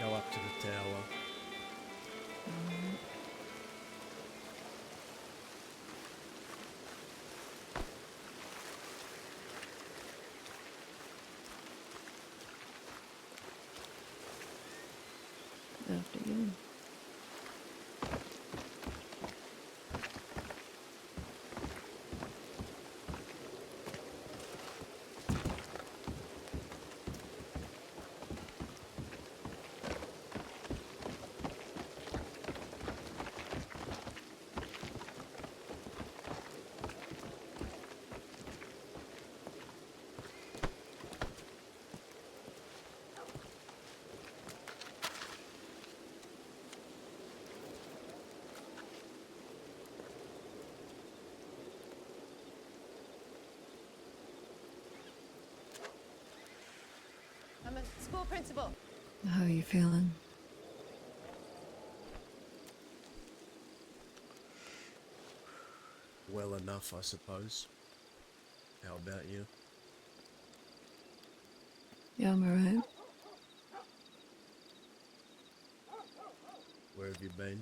Go up to the tower. After you. I'm a school principal. How are you feeling? Well enough, I suppose. How about you? Yeah, I'm alright. Where have you been?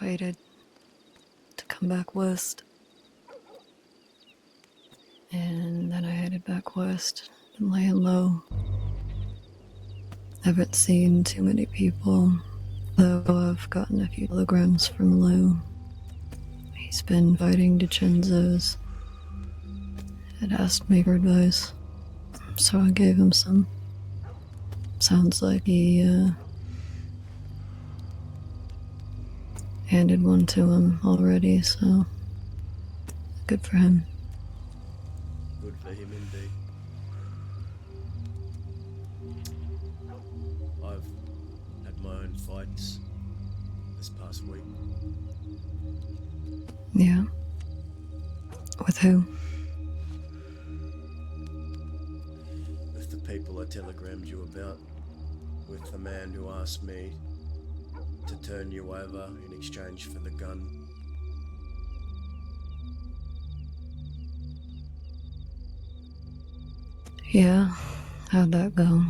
I waited to come back west. And then I headed back west. Been laying low. Haven't seen too many people, though I've gotten a few telegrams from Lou. He's been fighting DiCenzo's. Had asked me for advice, so I gave him some. Sounds like he handed one to him already, so good for him. Good for him indeed. I've had my own fights this past week. Yeah. With who? With the people I telegrammed you about. With the man who asked me to turn you over in exchange for the gun. Yeah. How'd that go?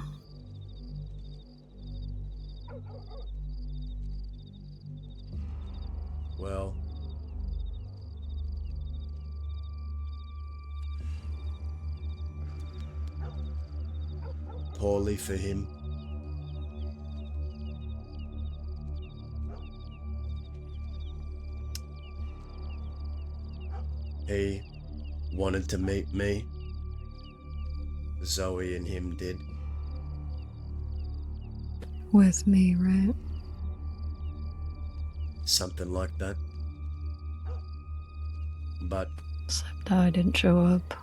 Well, poorly for him. He wanted to meet me. Zoe and him did. With me, right? Something like that. But Except I didn't show up.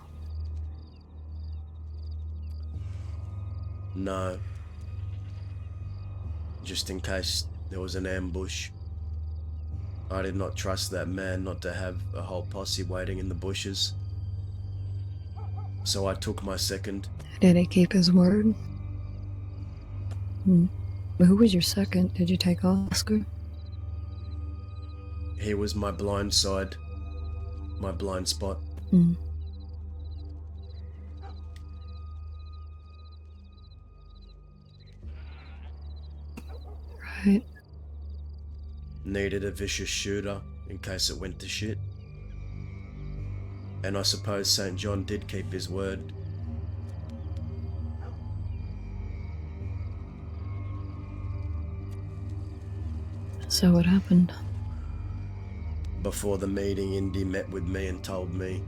no. Just in case there was an ambush. I did not trust that man not to have a whole posse waiting in the bushes. So I took my second. Did he keep his word? Who was your second? Did you take Oscar? He was my blind side, my blind spot. Right. Needed a vicious shooter in case it went to shit. And I suppose St. John did keep his word. So what happened? Before the meeting, Indy met with me and told me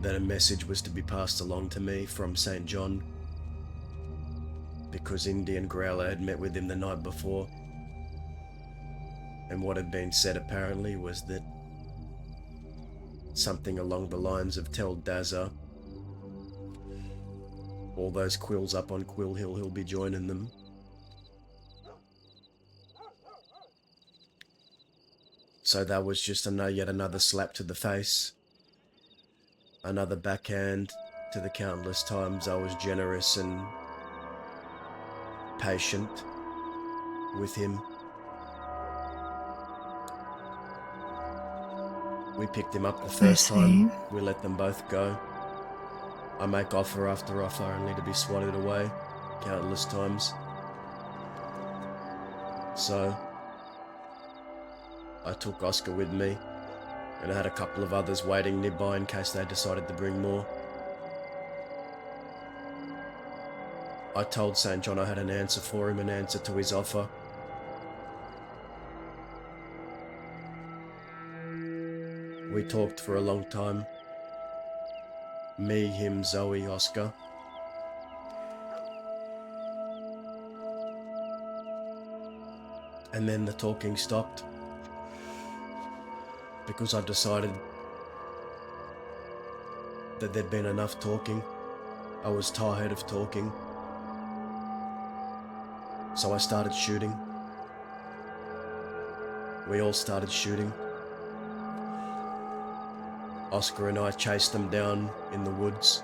that a message was to be passed along to me from St. John because Indy and Growler had met with him the night before. And what had been said apparently was that something along the lines of tell Dazza all those quills up on Quill Hill, he'll be joining them. So that was just yet another slap to the face. Another backhand to the countless times I was generous and patient with him. We picked him up the first time. We let them both go. I make offer after offer only to be swatted away countless times. So I took Oscar with me, and I had a couple of others waiting nearby in case they decided to bring more. I told St. John I had an answer for him, an answer to his offer. We talked for a long time. Me, him, Zoe, Oscar. And then the talking stopped, because I decided that there'd been enough talking. I was tired of talking. So I started shooting. We all started shooting. Oscar and I chased them down in the woods,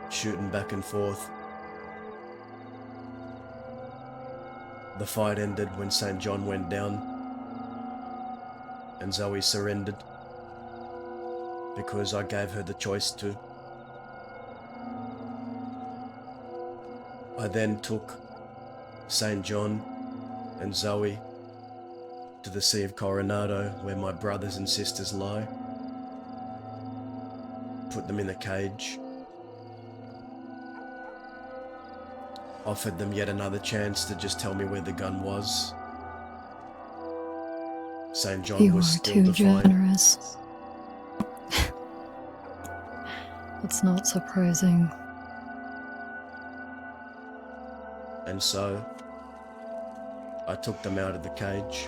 shooting back and forth. The fight ended when St. John went down and Zoe surrendered because I gave her the choice to. I then took St. John and Zoe to the Sea of Coronado, where my brothers and sisters lie. Put them in a cage. Offered them yet another chance to just tell me where the gun was. St. John You was are still too defiant. generous. It's not surprising. And so I took them out of the cage.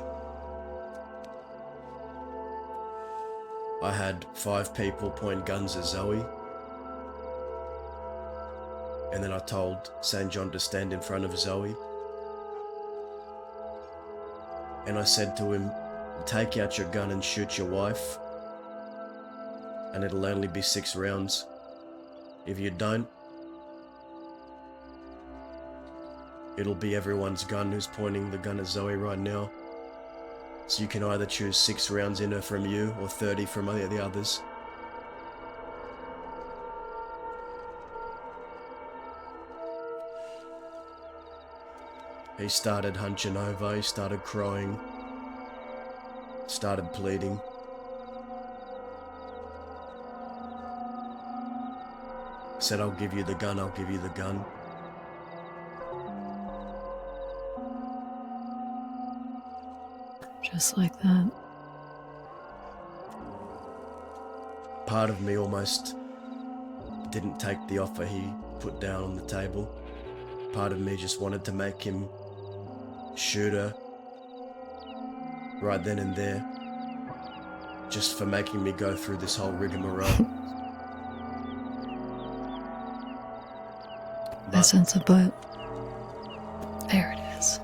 I had 5 people point guns at Zoe. And then I told St. John to stand in front of Zoe. And I said to him, take out your gun and shoot your wife. And it'll only be 6 rounds. If you don't, it'll be everyone's gun who's pointing the gun at Zoe right now. So you can either choose 6 rounds in her from you or 30 from the others. He started hunching over, he started crying, started pleading. Said, I'll give you the gun, I'll give you the gun. Just like that. Part of me almost didn't take the offer he put down on the table. Part of me just wanted to make him shoot her right then and there, just for making me go through this whole rigmarole. I sense a but. There it is.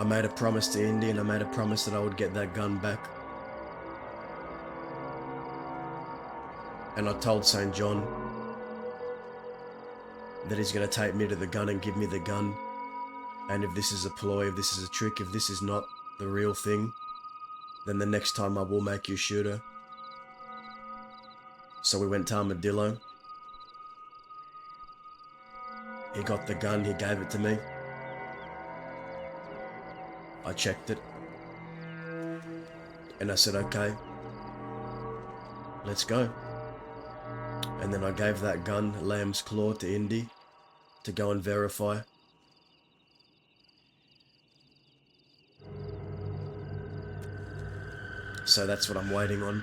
I made a promise to Indy, and I made a promise that I would get that gun back. And I told St. John that he's going to take me to the gun and give me the gun. And if this is a ploy, if this is a trick, if this is not the real thing, then the next time I will make you shoot her. So we went to Armadillo. He got the gun, he gave it to me. I checked it. And I said, okay, let's go. And then I gave that gun, Lamb's Claw, to Indy to go and verify. So that's what I'm waiting on.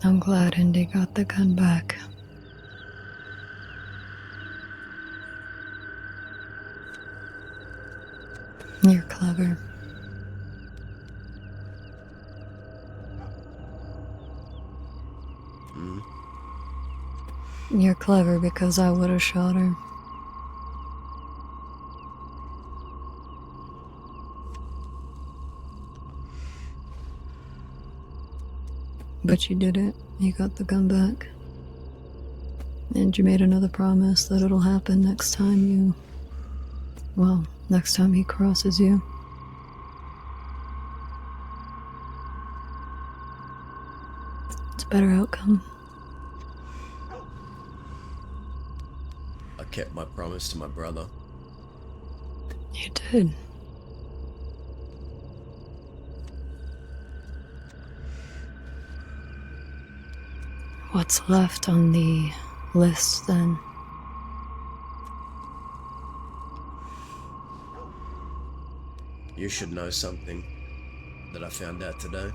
I'm glad Indy got the gun back. You're clever. You're clever because I would have shot her. But you did it. You got the gun back. And you made another promise that it'll happen next time next time he crosses you. It's a better outcome. I kept my promise to my brother. You did. What's left on the list then? You should know something that I found out today.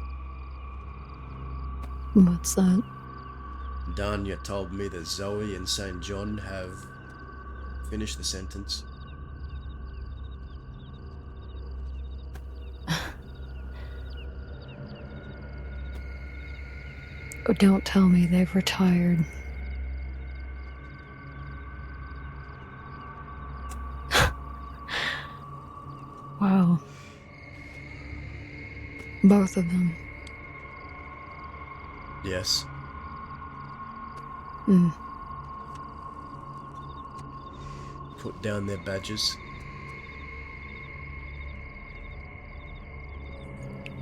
What's that? Danya told me that Zoe and St. John have finished the sentence. Oh, don't tell me they've retired. Wow. Both of them. Yes. Put down their badges.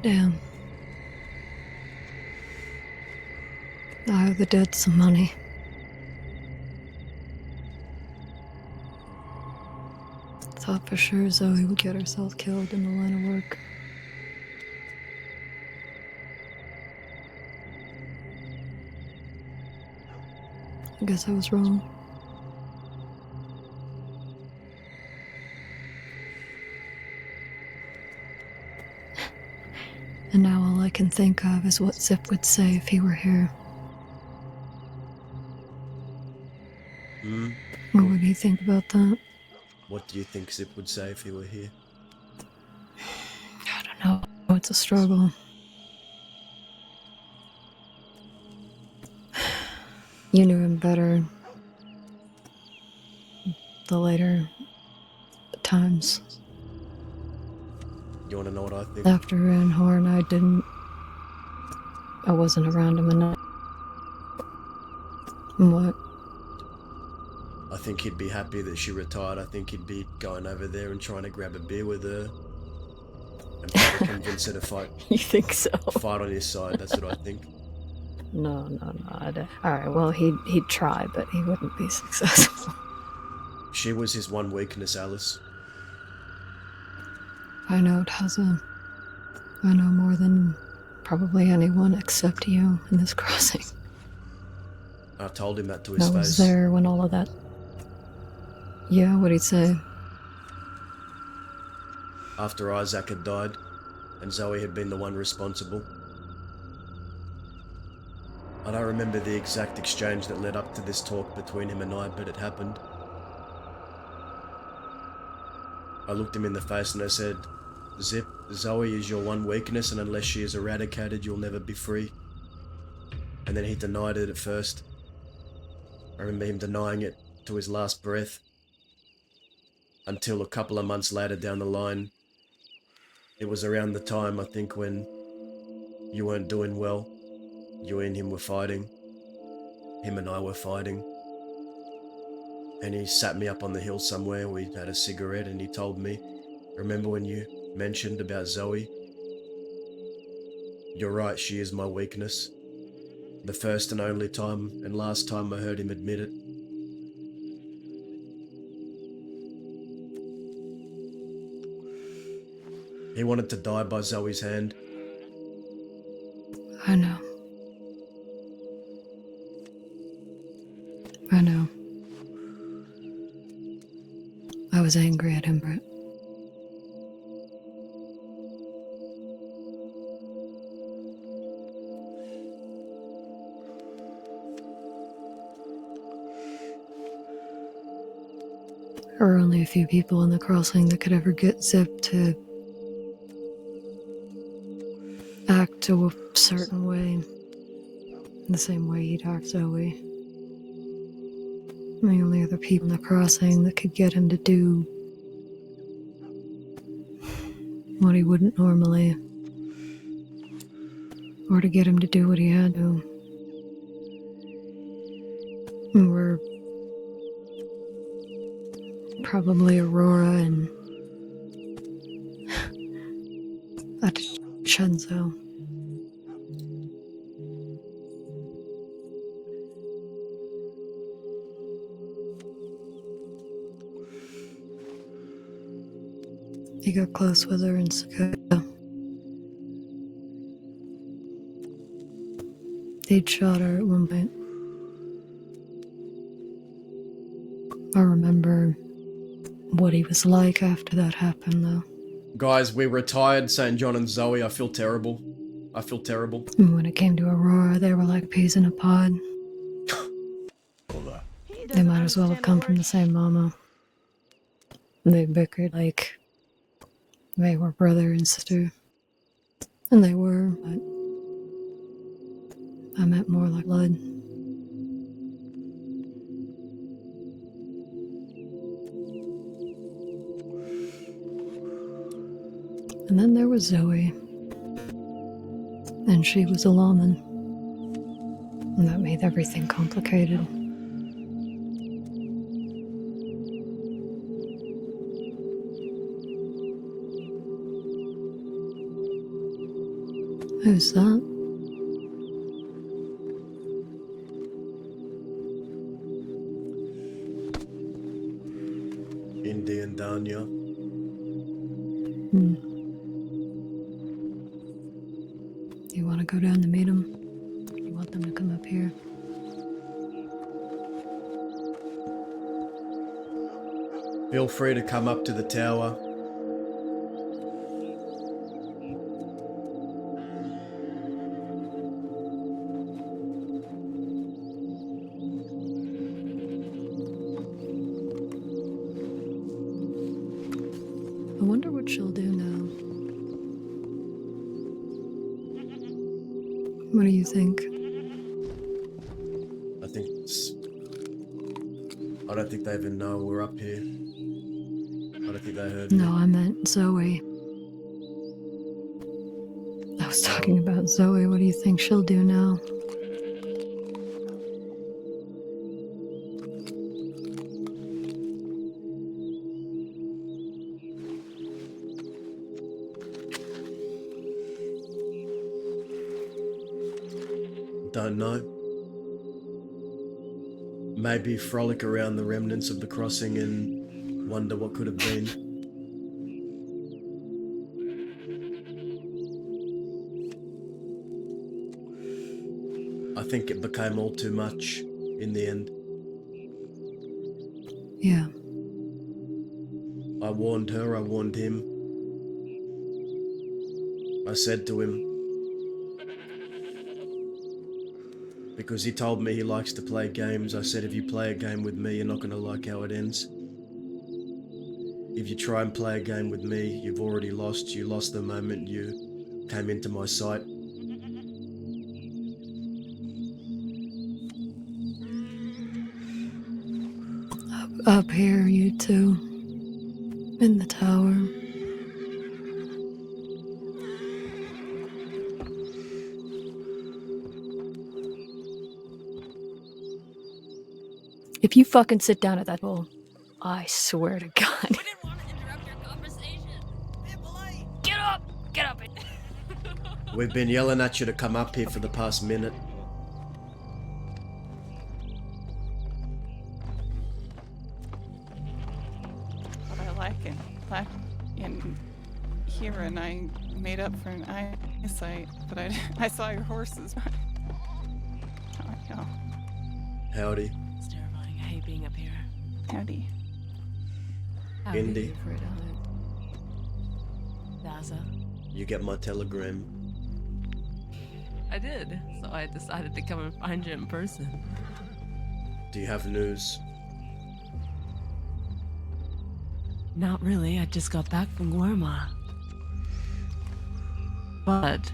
Damn. I owe the dead some money. Thought for sure Zoe would get herself killed in the line of work. I guess I was wrong. And now all I can think of is what Zip would say if he were here. What would he think about that? What do you think Zip would say if he were here? I don't know. It's a struggle. You knew him better. The later times. You want to know what I think? After Van Horn, I wasn't around him enough. What? I think he'd be happy that she retired. I think he'd be going over there and trying to grab a beer with her and try to convince her to fight. You think so? Fight on his side. That's what I think. No. Alright, well, he'd try, but he wouldn't be successful. She was his one weakness, Alice. I know, Taza. I know more than probably anyone except you in this crossing. I told him that to his I face. was there when all of that... Yeah, what'd he say? After Isaac had died, and Zoe had been the one responsible. I don't remember the exact exchange that led up to this talk between him and I, but it happened. I looked him in the face and I said, Zip, Zoe is your one weakness, and unless she is eradicated, you'll never be free. And then he denied it at first. I remember him denying it to his last breath. Until a couple of months later down the line, it was around the time, I think, when you weren't doing well. You and him were fighting. Him and I were fighting. And he sat me up on the hill somewhere. We had a cigarette and he told me, remember when you mentioned about Zoe? You're right, she is my weakness. The first and only time and last time I heard him admit it. He wanted to die by Zoe's hand. I know. I was angry at him, Brett. There were only a few people in the crossing that could ever get Zip to act a certain way, the same way he'd act Zoe. The only other people in the crossing that could get him to do what he wouldn't normally, or to get him to do what he had to, were Probably Aurora and Chenzo. He got close with her in Sakota. He'd shot her at one point. I remember what he was like after that happened, though. Guys, we retired St. John and Zoe. I feel terrible. I feel terrible. And when it came to Aurora, they were like peas in a pod. They might as well have come from the same mama. They bickered like they were brother and sister. And they were, but I meant more like blood. And then there was Zoe. And she was a lawman. And that made everything complicated. Who's that? Indian Danya. You want to go down to meet them? You want them to come up here? Feel free to come up to the tower. I wonder what she'll do now. What do you think? I don't think they even know we're up here. I don't think they heard No, me. I meant Zoe. I was talking about Zoe. What do you think she'll do now? Don't know. Maybe frolic around the remnants of the crossing and wonder what could have been. I think it became all too much in the end. Yeah. I warned her, I warned him. I said to him, because he told me he likes to play games, I said, if you play a game with me, you're not going to like how it ends. If you try and play a game with me, you've already lost. You lost the moment you came into my sight. Up here, you two. In the tower. If you fucking sit down at that bowl, I swear to God. We didn't want to interrupt your conversation. Be polite. Get up! Get up! We've been yelling at you to come up here for the past minute. What I like in here, and I made up for an eyesight, but I saw your horses. Oh, yeah. Howdy. It's terrifying. I hate being up here. Howdy. Indy. Daza. You get my telegram. I did, so I decided to come and find you in person. Do you have news? Not really. I just got back from Guarma. But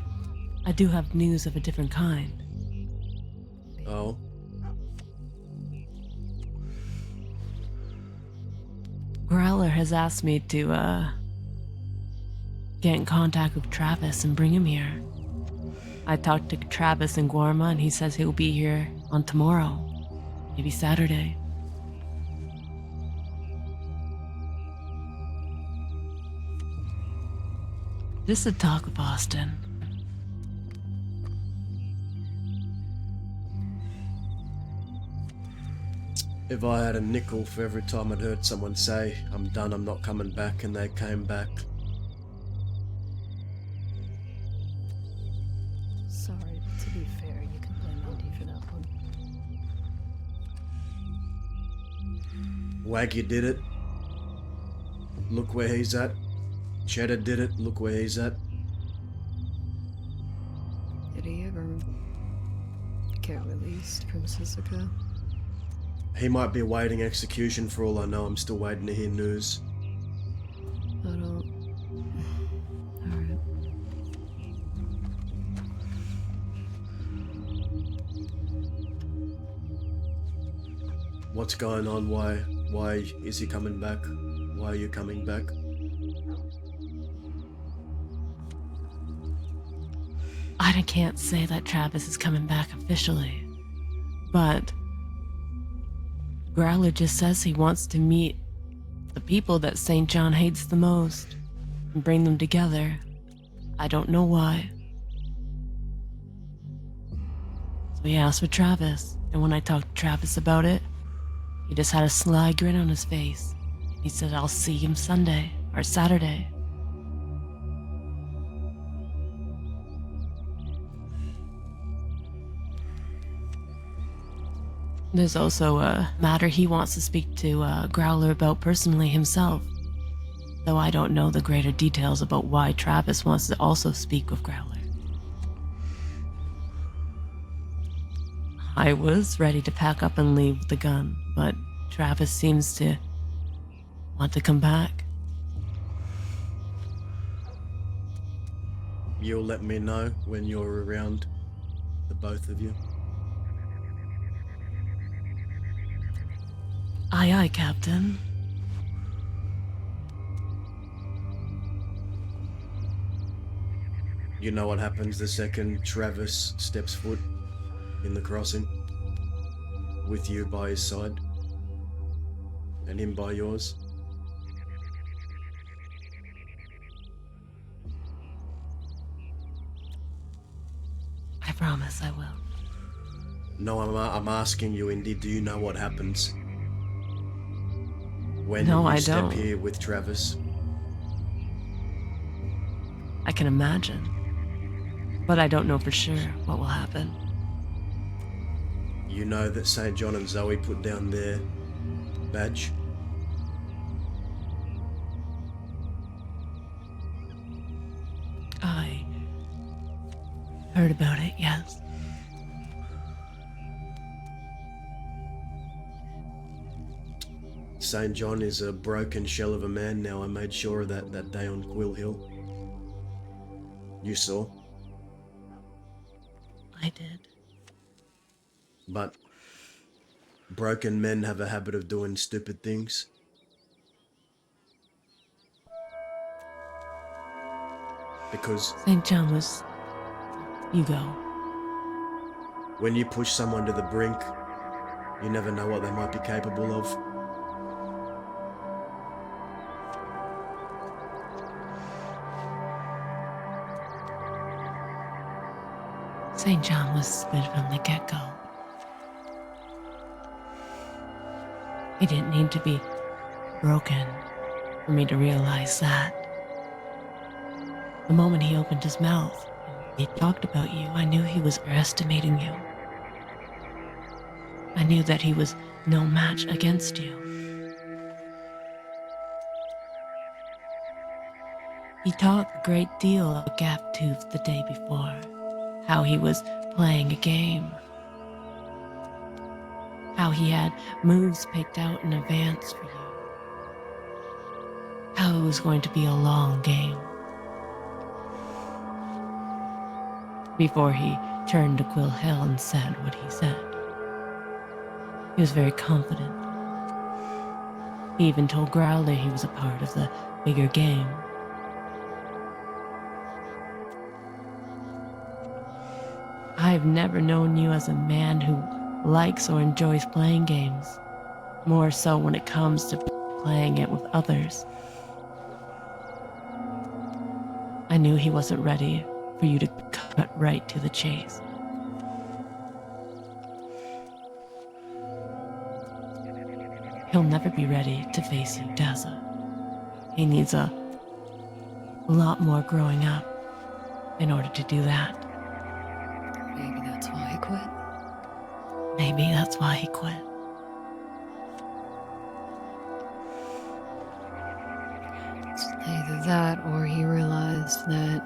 I do have news of a different kind. Oh? Growler has asked me to, get in contact with Travis and bring him here. I talked to Travis in Guarma, and he says he'll be here on tomorrow. Maybe Saturday. Just to talk of Austin. If I had a nickel for every time I'd heard someone say, I'm done, I'm not coming back, and they came back. Sorry, but to be fair, you can blame Andy for that one. Waggy did it. Look where he's at. Cheddar did it. Look where he's at. Did he ever get released from Sisika? He might be awaiting execution for all I know. I'm still waiting to hear news. I don't... Alright. What's going on? Why is he coming back? Why are you coming back? I can't say that Travis is coming back officially, but Growler just says he wants to meet the people that St. John hates the most and bring them together. I don't know why. So he asked for Travis, and when I talked to Travis about it, he just had a sly grin on his face. He said, I'll see him Sunday or Saturday. There's also a matter he wants to speak to Growler about personally himself, though I don't know the greater details about why Travis wants to also speak with Growler. I was ready to pack up and leave with the gun, but Travis seems to want to come back. You'll let me know when you're around, the both of you. Aye, aye, Captain. You know what happens the second Travis steps foot in the crossing, with you by his side, and him by yours. I promise I will. No, I'm asking you, indeed, do you know what happens when No, you I step don't. here with Travis? I can imagine, but I don't know for sure what will happen. You know that St. John and Zoe put down their badge? I heard about it, yes. St. John is a broken shell of a man now. I made sure of that day on Quill Hill. You saw. I did. But broken men have a habit of doing stupid things. Because St. John was... You go. when you push someone to the brink, you never know what they might be capable of. St. John was split from the get-go. He didn't need to be broken for me to realize that. The moment he opened his mouth and he talked about you, I knew he was underestimating you. I knew that he was no match against you. He talked a great deal about Gaptooth the day before, how he was playing a game, how he had moves picked out in advance for you, how it was going to be a long game. Before he turned to Quill Hill and said what he said. He was very confident. He even told Growler he was a part of the bigger game. I've never known you as a man who likes or enjoys playing games, more so when it comes to playing it with others. I knew he wasn't ready for you to cut right to the chase. He'll never be ready to face you, Daza. He needs a lot more growing up in order to do that. Maybe that's why he quit. Maybe that's why he quit. It's either that or he realized that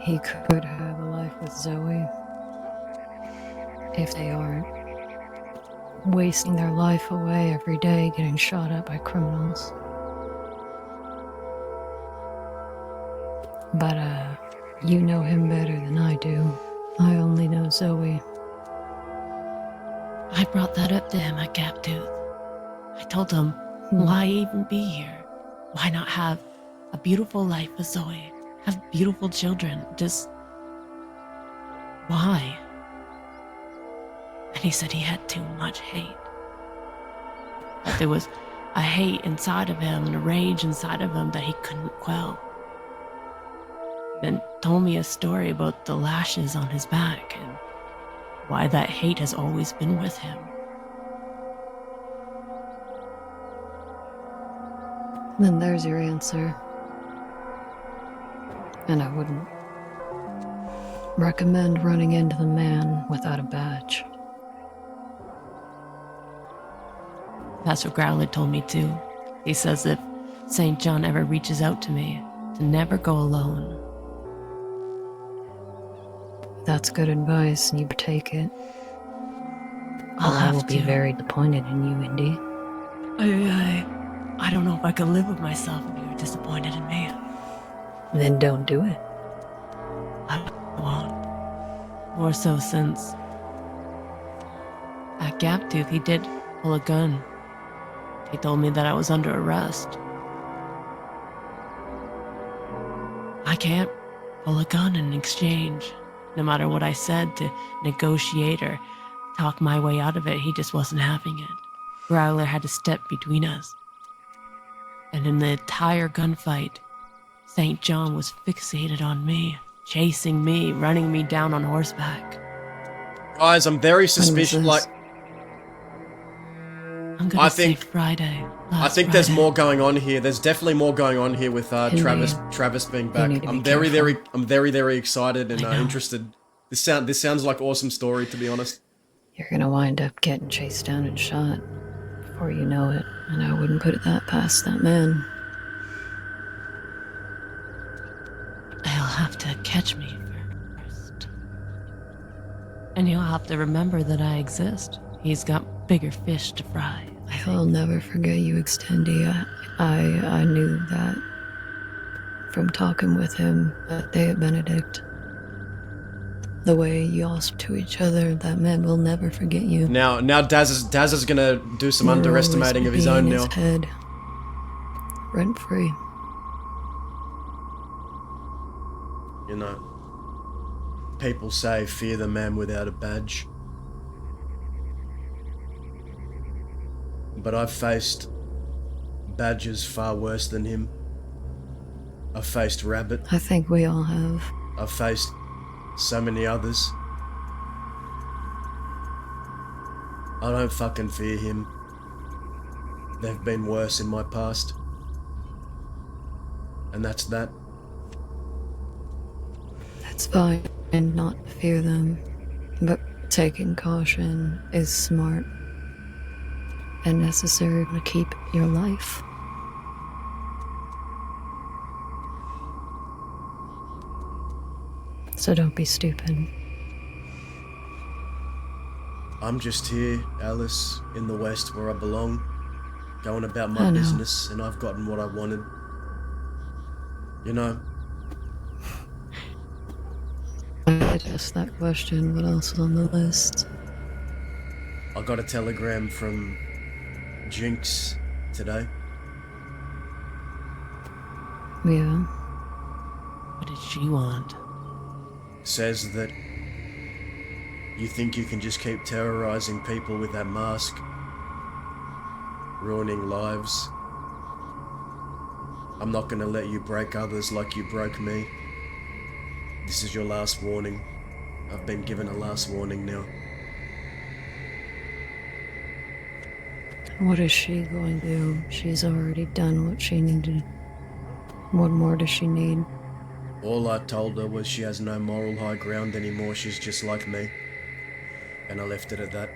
he could have a life with Zoe if they aren't wasting their life away every day getting shot at by criminals. But, you know him better than I do. I only know Zoe. I brought that up to him at Gaptooth. I told him, why even be here? Why not have a beautiful life with Zoe? Have beautiful children? Just... why? And he said he had too much hate. That there was a hate inside of him and a rage inside of him that he couldn't quell. Then told me a story about the lashes on his back and why that hate has always been with him. Then there's your answer. And I wouldn't recommend running into the man without a badge. That's what Growler told me too. He says if St. John ever reaches out to me, to never go alone. That's good advice, and you take it. I'll I have will be to. very disappointed in you, Indy. I don't know if I could live with myself if you were disappointed in me. Then don't do it. I won't. More so since at Gaptooth he did pull a gun. He told me that I was under arrest. I can't pull a gun in exchange. No matter what I said to negotiate or talk my way out of it, he just wasn't having it. Growler had to step between us. And in the entire gunfight, St. John was fixated on me, chasing me, running me down on horseback. Guys, I'm very suspicious. this? Like, I'm gonna I say think- Friday. I think there's Friday. more going on here. There's definitely more going on here with Henry, Travis being back. need to I'm be very excited and I know. interested. This sounds like awesome story, to be honest. You're gonna wind up getting chased down and shot before you know it, and I wouldn't put it that past that man. He'll have to catch me first. And he'll have to remember that I exist. He's got bigger fish to fry. He'll never forget you, Extendi. I knew that from talking with him that day at Benedict. The way you all spoke to each other, that man will never forget you. Now Daz is gonna do some You'll underestimating always of his be own in now. his head, rent free. You know, people say fear the man without a badge. But I've faced badges far worse than him. I've faced Rabbit. I think we all have. I've faced so many others. I don't fucking fear him. They've been worse in my past. And that's that. That's fine, and not fear them. But taking caution is smart and necessary to keep your life. So don't be stupid. I'm just here, Alice, in the West where I belong, going about I my know. business, and I've gotten what I wanted. You know, I asked that question. What else is on the list? I got a telegram from Jinx today. Yeah. What did she want? Says that you think you can just keep terrorizing people with that mask, ruining lives. I'm not gonna let you break others like you broke me. This is your last warning. I've been given a last warning now. What is she going to do? She's already done what she needed. What more does she need? All I told her was she has no moral high ground anymore, she's just like me. And I left it at that.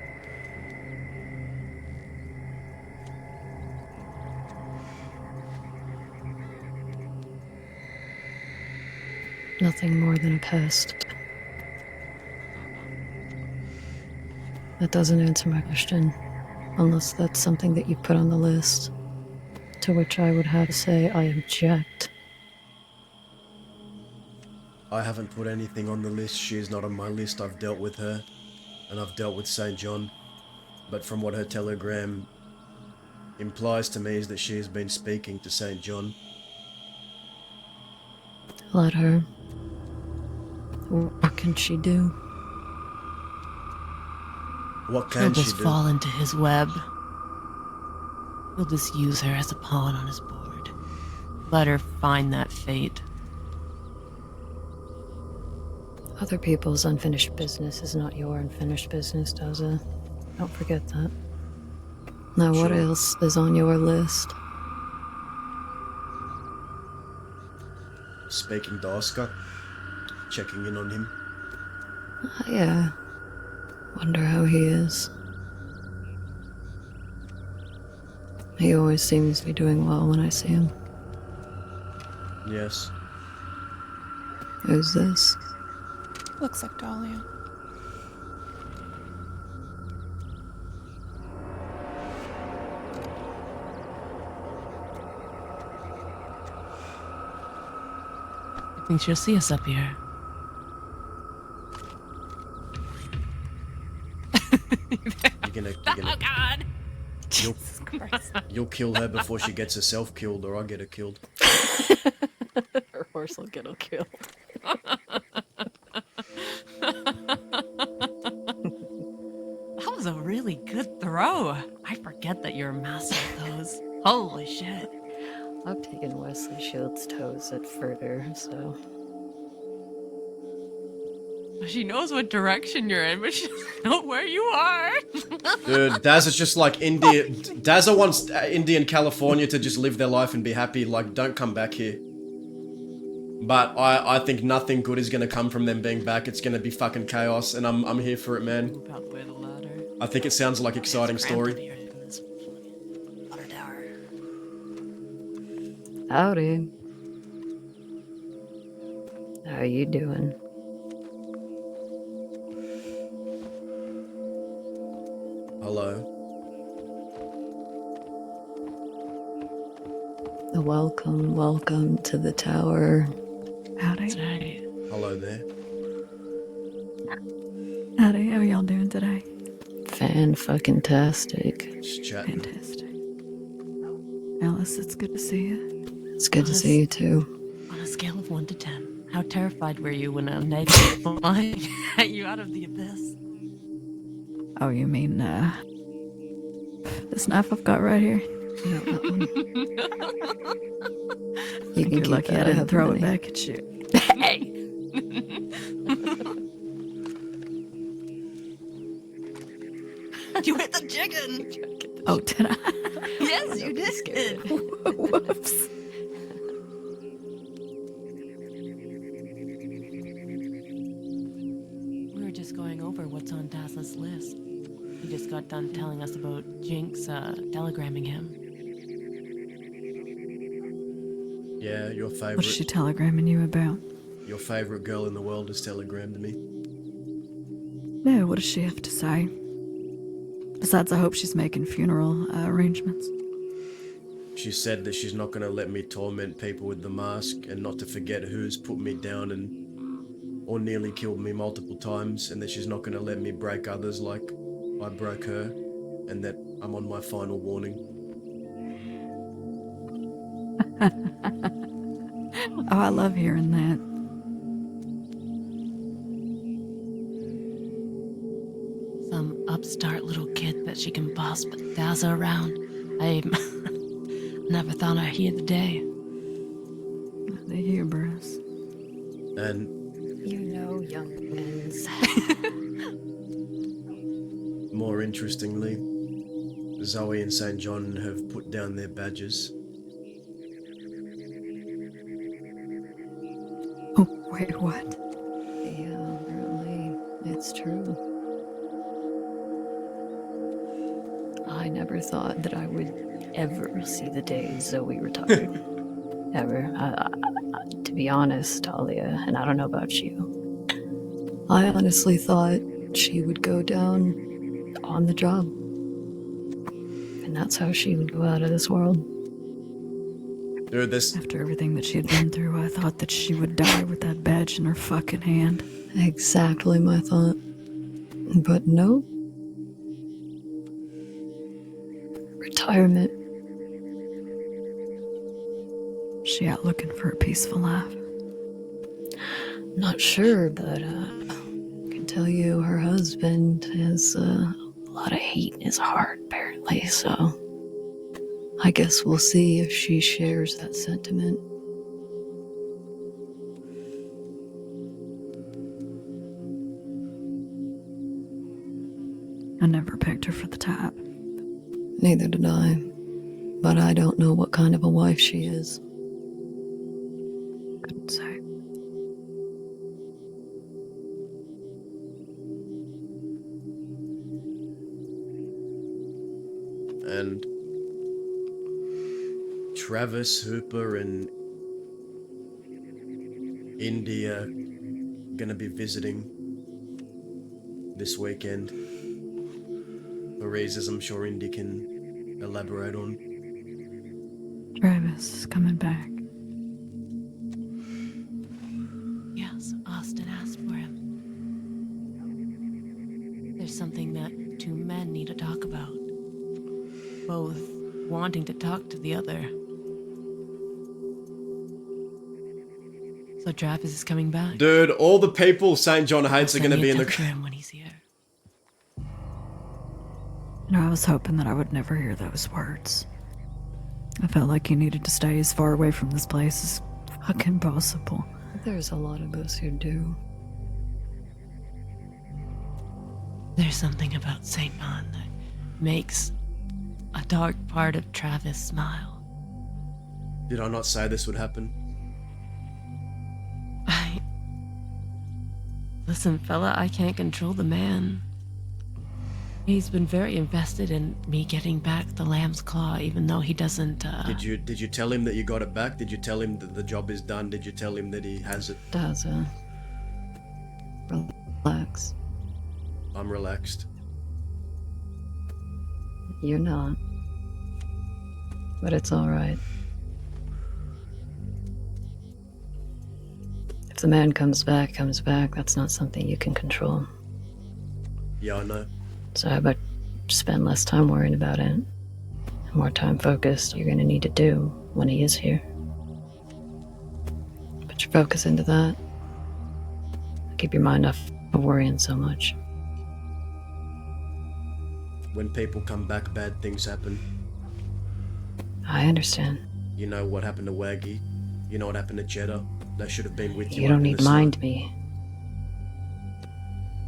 Nothing more than a pest. That doesn't answer my question. Unless that's something that you put on the list. To which I would have to say I object. I haven't put anything on the list, she is not on my list. I've dealt with her. And I've dealt with St. John. But from what her telegram implies to me is that she has been speaking to St. John. Let her. What can she do? What She'll can she just do? fall into his web. He'll just use her as a pawn on his board. Let her find that fate. Other people's unfinished business is not your unfinished business, Daza. Don't forget that. Now, what Sure. else is on your list? Speaking to Oscar. Checking in on him. Yeah. Wonder how he is. He always seems to be doing well when I see him. Yes. Who's this? Looks like Dahlia. I think she'll see us up here. You're Oh gonna God! you'll, Jesus Christ. you'll kill her before she gets herself killed, or I get her killed. Her horse will get her killed. That was a really good throw. I forget that you're a master of those. Holy shit. I've taken Wesley Shields' toes at further, so. She knows what direction you're in, but she doesn't know where you are. Dude, Daz is just like India. Dazza wants India and California to just live their life and be happy. Like, don't come back here. But I think nothing good is gonna come from them being back. It's gonna be fucking chaos, and I'm here for it, man. Move out the way of the ladder. I think it sounds like exciting story. Water tower. Howdy. How you doing? Hello. Welcome to the tower. Howdy. Right. Hello there. Howdy. How are y'all doing today? Fan-fucking-tastic. Just chatting. Fantastic. Alice, it's good to see you. It's good to see you too. On a scale of 1 to 10, how terrified were you when a knife was flying at you out of the abyss? Oh, you mean, this knife I've got right here? Yeah, that one. You can You're keep lucky that. I I didn't have throw many. it back at you. Hey! You hit the chicken! Oh, did I? Yes, you did! Whoops. We were just going over what's on Dazzle's list. He just got done telling us about Jinx telegramming him. Yeah, your What's favorite. she telegramming you about? Your favorite girl in the world has telegrammed me. No, what does she have to say? Besides, I hope she's making funeral arrangements. She said that she's not gonna let me torment people with the mask, and not to forget who's put me down and or nearly killed me multiple times, and that she's not gonna let me break others like I broke her, and that I'm on my final warning. Oh, I love hearing that. Some upstart little kid that she can boss Dazzle around. I never thought I'd hear the day. The hubris. And You know, young men's. more interestingly, Zoe and St. John have put down their badges. Oh, wait, what? Yeah, apparently it's true. I never thought that I would ever see the day Zoe retired. Ever. To be honest, Talia, and I don't know about you, I honestly thought she would go down on the job. And that's how she would go out of this world. Dude, this After everything that she had been through, I thought that she would die with that badge in her fucking hand. Exactly my thought. But no. Retirement. She out looking for a peaceful life. Not sure, but I can tell you her husband has a lot of hate in his heart, apparently, so I guess we'll see if she shares that sentiment. I never picked her for the type. Neither did I, but I don't know what kind of a wife she is. Couldn't say. and Travis, Hooper, and Indy are gonna be visiting this weekend for reasons I'm sure Indy can elaborate on. Travis is coming back. Yes, Austin asked for him. There's something that two men need to talk about. Both wanting to talk to the other. So Travis is coming back. Dude, all the people St. John hates are Send gonna me be a in the... text for him when he's here. You know, I was hoping that I would never hear those words. I felt like you needed to stay as far away from this place as fucking possible. There's a lot of us who do. There's something about St. John that makes a dark part of Travis smile. Did I not say this would happen? Listen, fella, I can't control the man. He's been very invested in me getting back the lamb's claw, even though he doesn't, Did you tell him that you got it back? Did you tell him that the job is done? Did you tell him that he has it? Daza. Relax. I'm relaxed. You're not. But it's alright. If the man comes back, that's not something you can control. Yeah, I know. So how about spend less time worrying about it? More time focused you're gonna need to do when he is here. Put your focus into that. Keep your mind off of worrying so much. When people come back, bad things happen. I understand. You know what happened to Waggy. You know what happened to Jeddah. They should have been with you. You don't up in need the to mind me.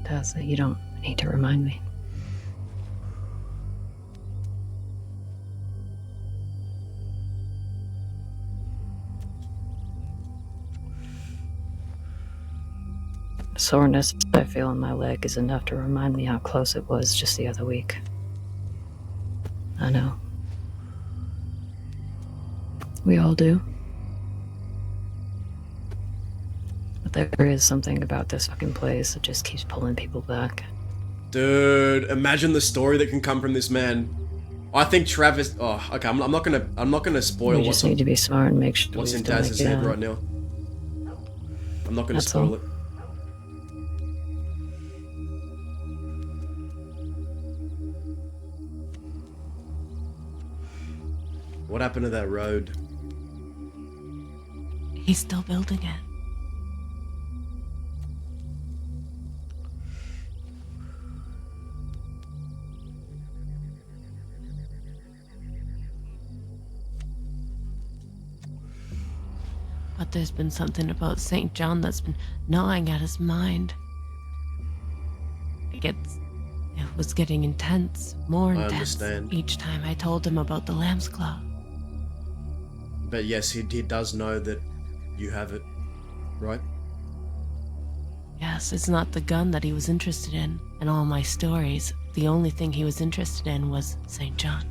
Daza, you don't need to remind me. The soreness I feel in my leg is enough to remind me how close it was just the other week. I know. We all do. But there is something about this fucking place that just keeps pulling people back. Dude, imagine the story that can come from this man. I think Travis. Oh, okay. I'm not gonna spoil We just need to be smart and make sure what's we in still make Daz's it head out. right now. I'm not gonna That's spoil all. it. What happened to that road? He's still building it. But there's been something about St. John that's been gnawing at his mind. It was getting intense, more I intense, understand. each time I told him about the Lamb's Club. But yes, he does know that you have it, right? Yes, it's not the gun that he was interested in. And all my stories, the only thing he was interested in was St. John.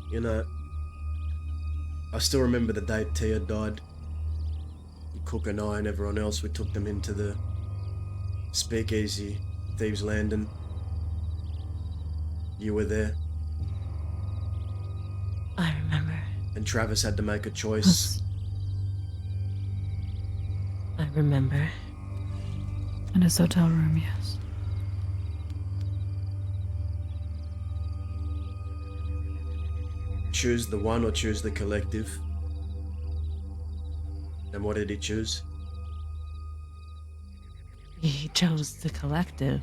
You know, I still remember the day Tia died. Cook and I and everyone else, we took them into the speakeasy, Thieves Landing. You were there. I remember. And Travis had to make a choice. I remember. In his hotel room, yes. Choose the one or choose the collective. And what did he choose? He chose the collective.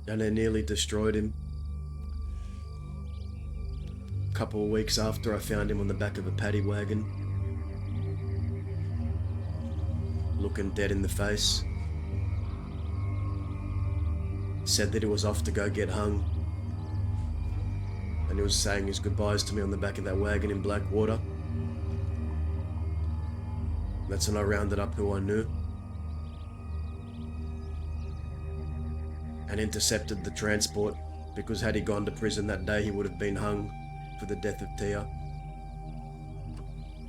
And it nearly destroyed him. A couple of weeks after, I found him on the back of a paddy wagon, looking dead in the face. Said that he was off to go get hung. And he was saying his goodbyes to me on the back of that wagon in Blackwater. That's when I rounded up who I knew. And intercepted the transport, because had he gone to prison that day, he would have been hung for the death of Tia.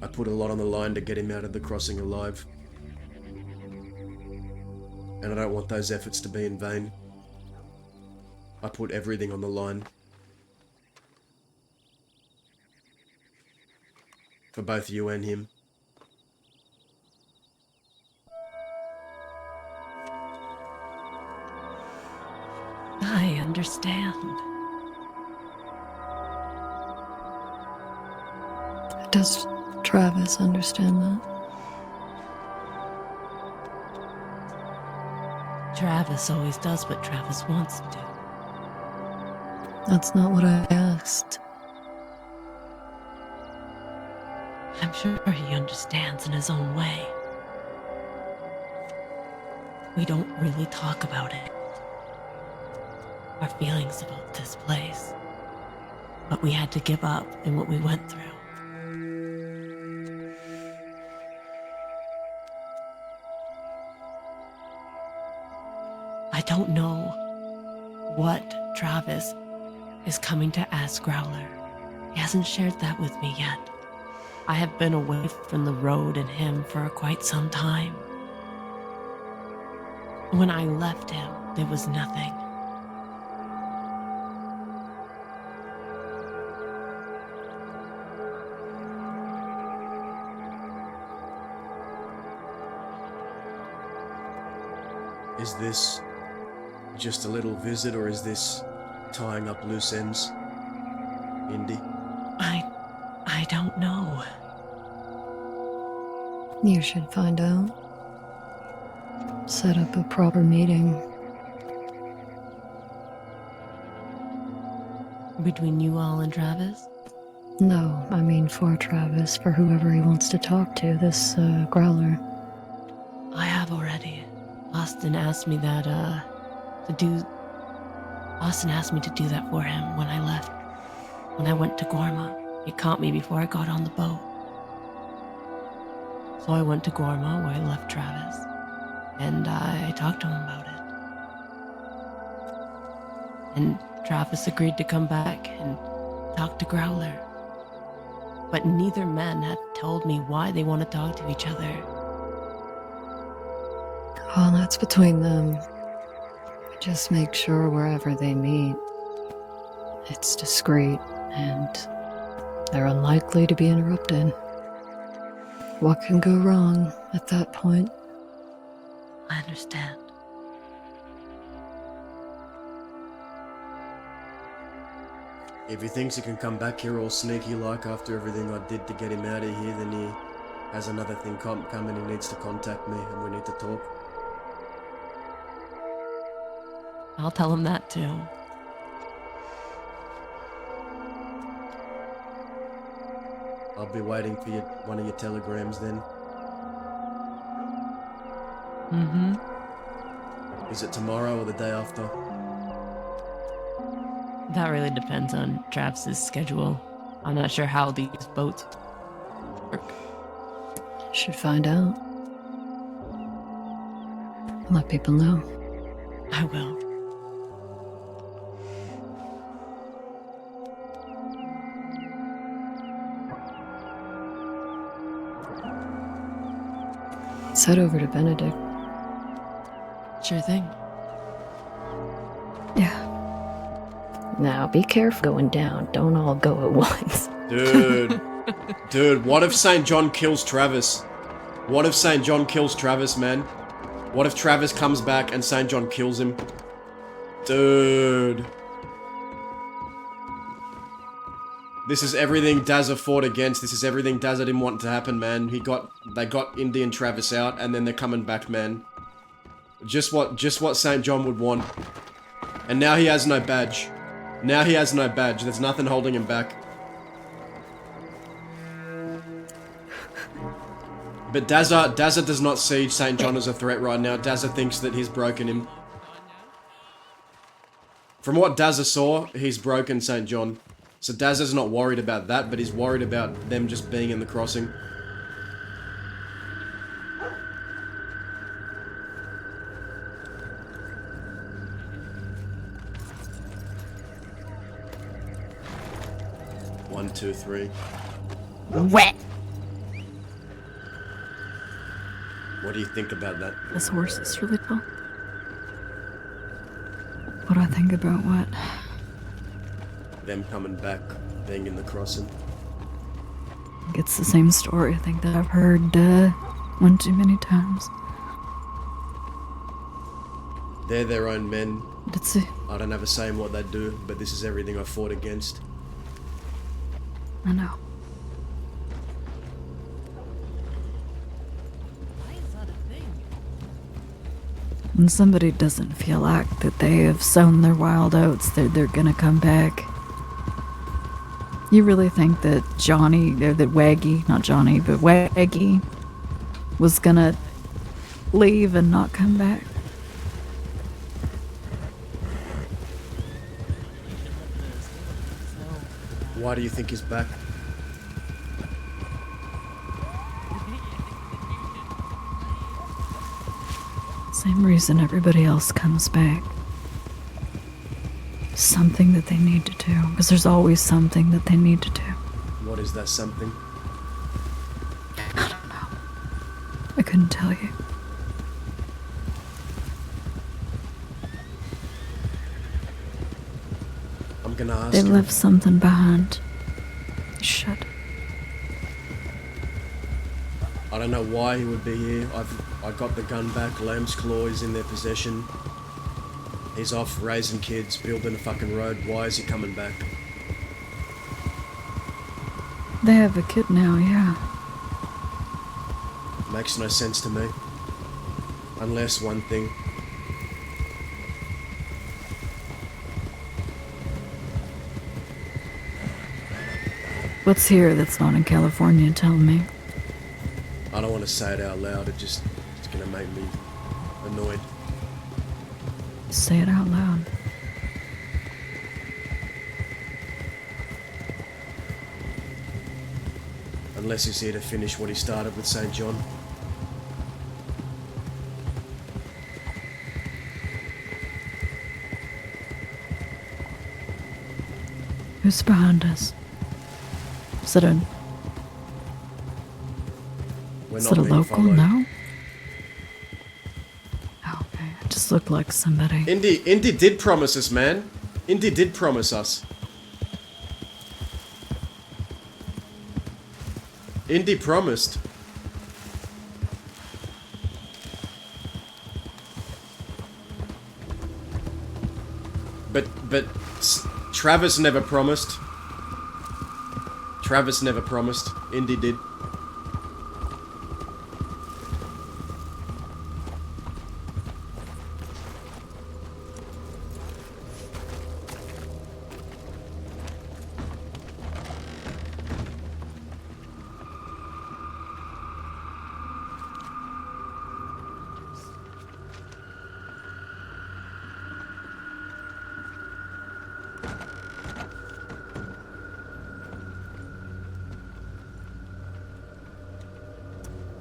I put a lot on the line to get him out of the crossing alive. And I don't want those efforts to be in vain. I put everything on the line. For both you and him. I understand. Does Travis understand that? Travis always does what Travis wants to do. That's not what I asked. I'm sure he understands in his own way. We don't really talk about it. Our feelings about this place. But we had to give up in what we went through. I don't know what Travis is coming to ask Growler. He hasn't shared that with me yet. I have been away from the road and him for quite some time. When I left him, there was nothing. Is this just a little visit, or is this tying up loose ends, Indy? I don't know. You should find out. Set up a proper meeting. Between you all and Travis? No, I mean for Travis, for whoever he wants to talk to, this Growler. I have already. Austin asked me that, Austin asked me to do that for him when I left. When I went to Gorma. He caught me before I got on the boat. So I went to Gorma where I left Travis. And I talked to him about it. And Travis agreed to come back and talk to Growler. But neither man had told me why they want to talk to each other. Oh, that's between them. Just make sure wherever they meet, it's discreet and they're unlikely to be interrupted. What can go wrong at that point? I understand. If he thinks he can come back here all sneaky like after everything I did to get him out of here, then he has another thing coming. He needs to contact me and we need to talk. I'll tell him that too. I'll be waiting for one of your telegrams then. Is it tomorrow or the day after? That really depends on Travis's schedule. I'm not sure how these boats work. Should find out. Let people know. I will. Let's head over to Benedict. Sure thing. Yeah. Now, be careful going down. Don't all go at once. Dude, what if St. John kills Travis? What if St. John kills Travis, man? What if Travis comes back and St. John kills him? Dude. This is everything Dazza fought against. This is everything Dazza didn't want to happen, man. They got Indy and Travis out, and then they're coming back, man. Just what St. John would want. And now he has no badge. Now he has no badge. There's nothing holding him back. But Dazza does not see St. John as a threat right now. Dazza thinks that he's broken him. From what Dazza saw, he's broken St. John. So Dazza's not worried about that, but he's worried about them just being in the crossing. One, two, three. Wet. What do you think about that? This horse is really cool. What do I think about what? Them coming back, being in the crossing. It's the same story I think that I've heard one too many times. They're their own men. It's a, I don't have a say in what they do, but this is everything I fought against. I know. When somebody doesn't feel like that they have sown their wild oats, they're gonna come back. You really think that Johnny, or that Waggy, not Johnny, but Waggy, was gonna leave and not come back? Why do you think he's back? Same reason everybody else comes back. Something that they need to do, because there's always something that they need to do. What is that something? I couldn't tell you. I'm gonna ask They him. left something behind. Shut. I don't know why he would be here. I got the gun back. Lamb's Claw is in their possession. He's off raising kids, building a fucking road. Why is he coming back? They have a kid now, yeah. Makes no sense to me. Unless one thing. What's here that's not in California? Tell me. I don't want to say it out loud. It's gonna make me annoyed. Say it out loud. Unless he's here to finish what he started with St. John. Who's behind us? Is it a, We're is not it a being local? followed. No? Oh, okay. It just looked like somebody. Indy did promise us, man. Indy did promise us. Indy promised. But Travis never promised. Travis never promised. Indy did.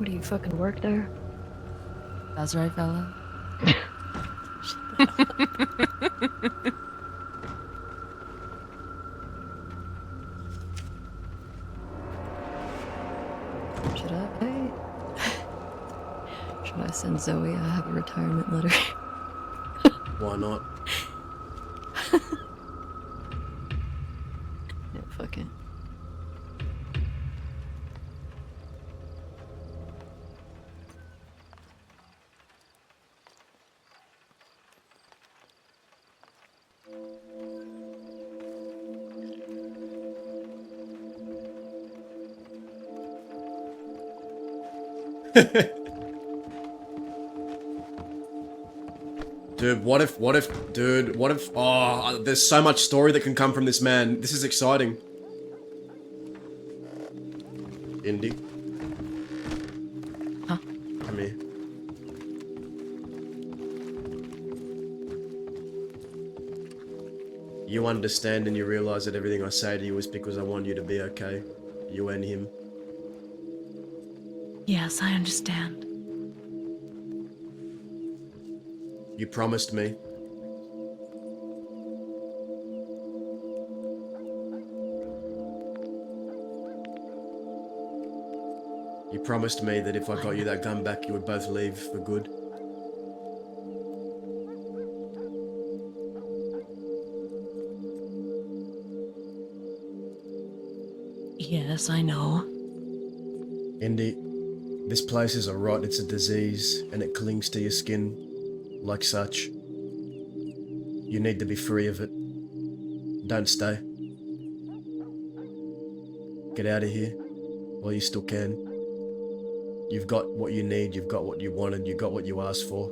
What do you fucking work there? That's right, fella. Should I? Should I send Zoe? I have a retirement letter. Why not? Yeah, fuck it. Dude, what if, oh, there's so much story that can come from this man. This is exciting. Indy. Huh? Come here. You understand and you realize that everything I say to you is because I want you to be okay. You and him. Yes, I understand. You promised me. You promised me that if I got you that gun back, you would both leave for good. Yes, I know. Indy, this place is a rot, it's a disease, and it clings to your skin like such. You need to be free of it. Don't stay. Get out of here while you still can. You've got what you need, you've got what you wanted, you got what you asked for.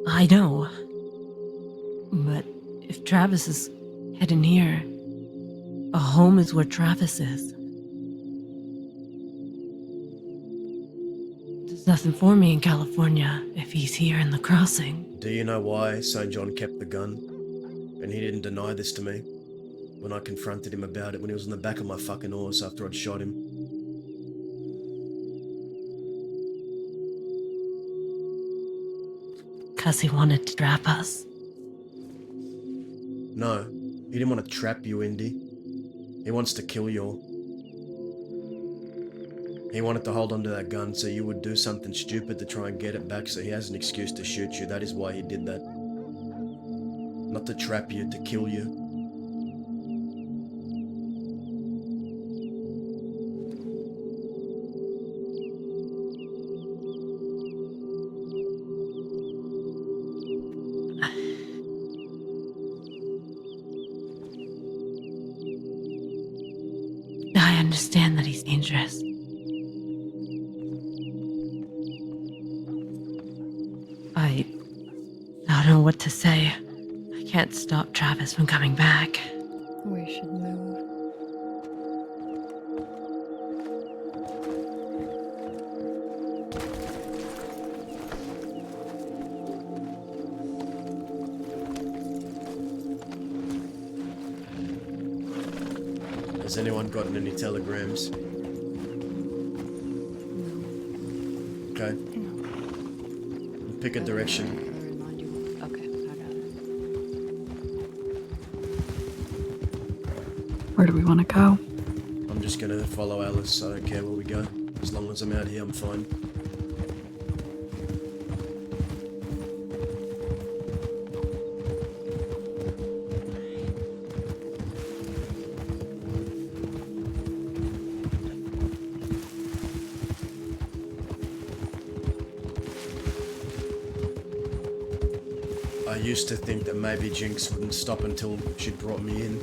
I know. But if Travis is heading here, a home is where Travis is. There's nothing for me in California if he's here in the crossing. Do you know why St. John kept the gun? And he didn't deny this to me when I confronted him about it when he was on the back of my fucking horse after I'd shot him. Because he wanted to trap us. No, he didn't want to trap you, Indy. He wants to kill you all. He wanted to hold onto that gun so you would do something stupid to try and get it back so he has an excuse to shoot you. That is why he did that. Not to trap you, to kill you. I understand that he's dangerous. I don't know what to say. I can't stop Travis from coming back. We should move. Has anyone gotten any telegrams? Okay. Pick a direction. I'll remind you. Okay, I got it. Where do we want to go? I'm just gonna follow Alice. I don't care where we go. As long as I'm out here, I'm fine. I used to think that maybe Jinx wouldn't stop until she'd brought me in.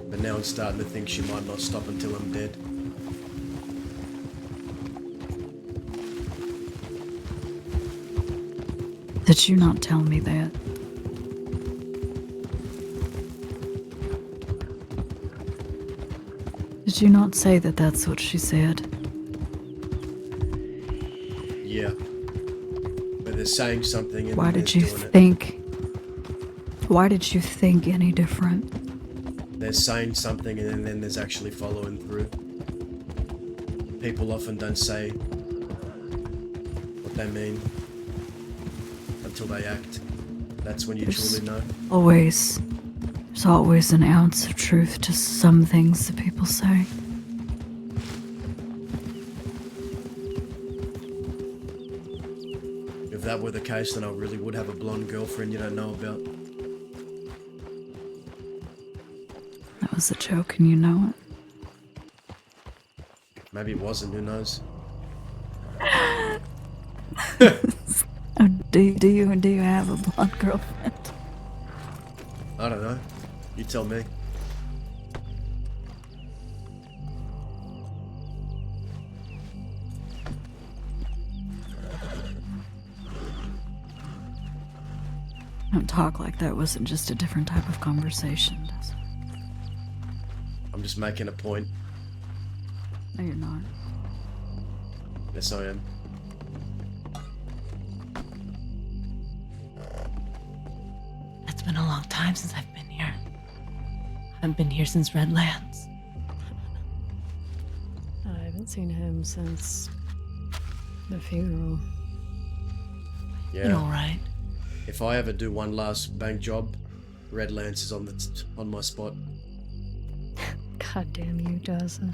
But now I'm starting to think she might not stop until I'm dead. Did you not tell me that? Did you not say that that's what she said? Yeah. But there's saying something and Why then did you doing it. think? Why did you think any different? They're saying something and then there's actually following through. People often don't say what they mean until they act. That's when you There's truly know. There's always an ounce of truth to some things that people say. If that were the case, then I really would have a blonde girlfriend you don't know about. That was a joke and you know it. Maybe it wasn't, who knows? Oh, do you have a blonde girlfriend? I don't know. You tell me. Don't talk like that wasn't just a different type of conversation, does it? I'm just making a point. No, you're not. Yes, I am. It's been a long time since I've been here. I haven't been here since Redlands. I haven't seen him since the funeral. Yeah. You know, right? If I ever do one last bank job, Redlands is on my spot. God damn you, Daza.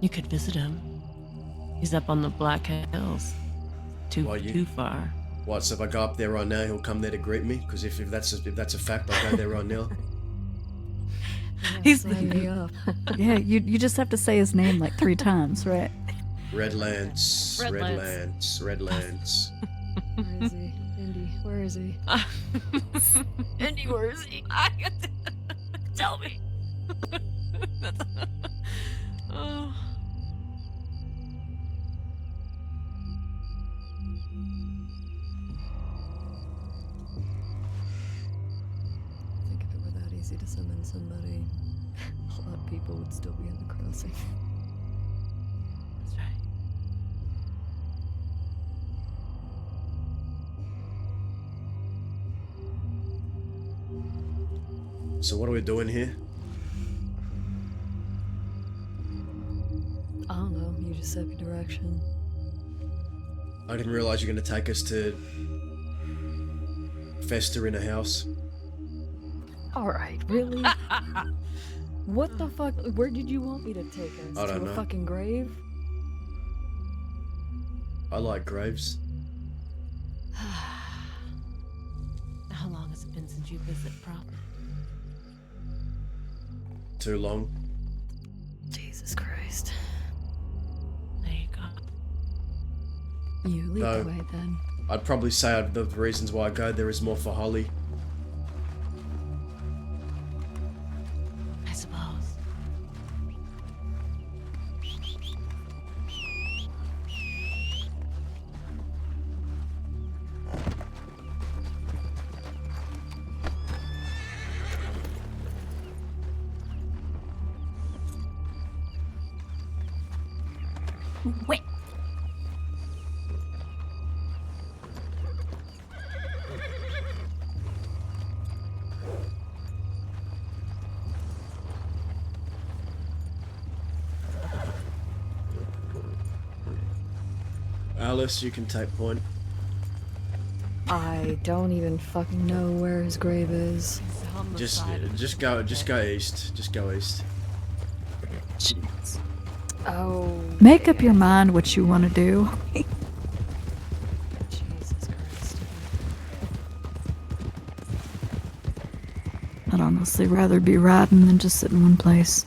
You could visit him. He's up on the Black Hills. Well, Too far. What? So if I go up there right now, he'll come there to greet me? Because if that's a fact, I'll go there right now. He's Sign me up. Yeah, you just have to say his name like 3 times, right? Redlands, Redlands. Redlands. Where is he? Indy, where is he? Indy, where is he? Tell me. Oh. I think if it were that easy to summon somebody, a lot of people would still be in the crossing. That's right. So what are we doing here? I don't know, you just set me direction. I didn't realize you're going to take us to fester in a house. Alright, really? What the fuck? Where did you want me to take us? I don't to know. a fucking grave? I like graves. How long has it been since you visited Prop? Too long. Jesus Christ. There you go. You lead No. the way then. I'd probably say the reasons why I go there is more for Holly. I suppose. Wait. Alice, you can take point. I don't even fucking know where his grave is. He's on the Just side of go the just bed. go east. Just go east. Jeez. Oh. Make up your mind what you want to do. Jesus Christ. I'd honestly rather be riding than just sit in one place.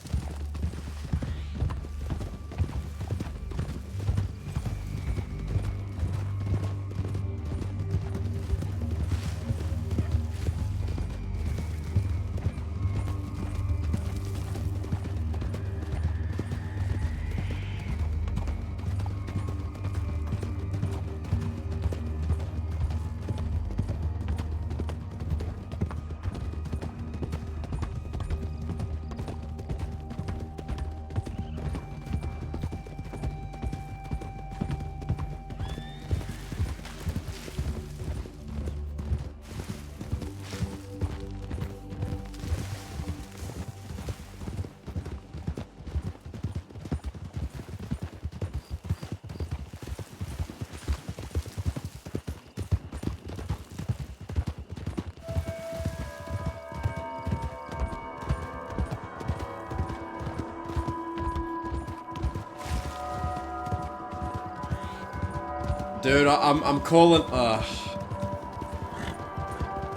Dude, I'm calling.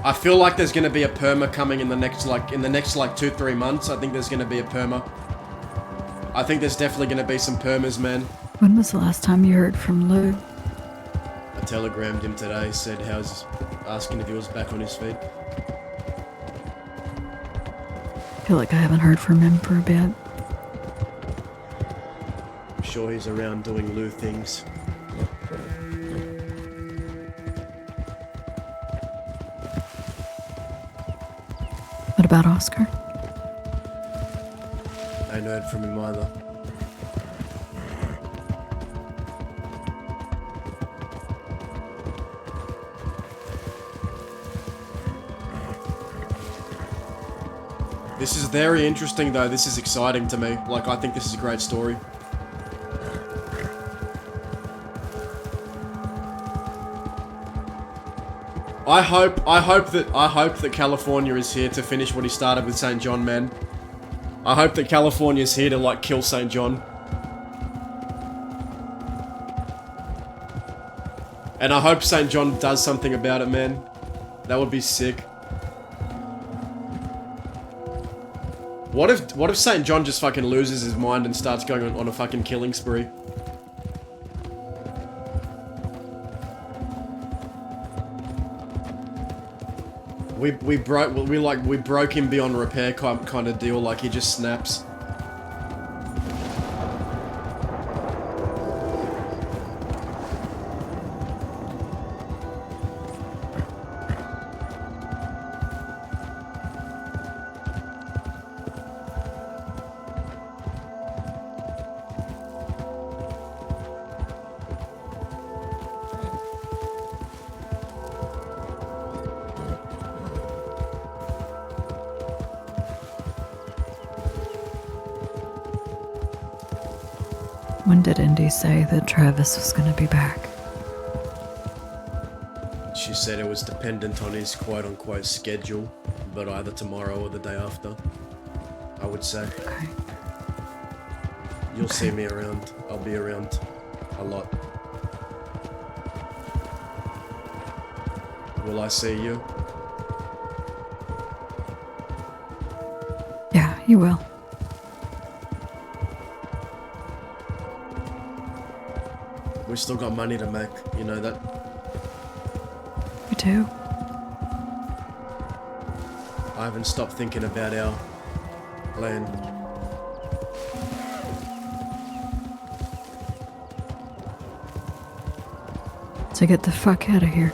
I feel like there's gonna be a perma coming in the next like 2-3 months. I think there's gonna be a perma. I think there's definitely gonna be some permas, man. When was the last time you heard from Lou? I telegrammed him today, said asking if he was back on his feet. I feel like I haven't heard from him for a bit. I'm sure he's around doing Lou things. What about Oscar? I ain't heard from him either. This is very interesting though, this is exciting to me. Like, I think this is a great story. I hope that California is here to finish what he started with St. John, man. I hope that California is here to, like, kill St. John. And I hope St. John does something about it, man. That would be sick. What if St. John just fucking loses his mind and starts going on a fucking killing spree? We broke him beyond repair kind of deal, like he just snaps. When did Indy say that Travis was going to be back? She said it was dependent on his quote-unquote schedule, but either tomorrow or the day after, I would say. Okay. You'll see me around. I'll be around a lot. Will I see you? Yeah, you will. We still got money to make, you know that? You do? I haven't stopped thinking about our plan. So get the fuck out of here.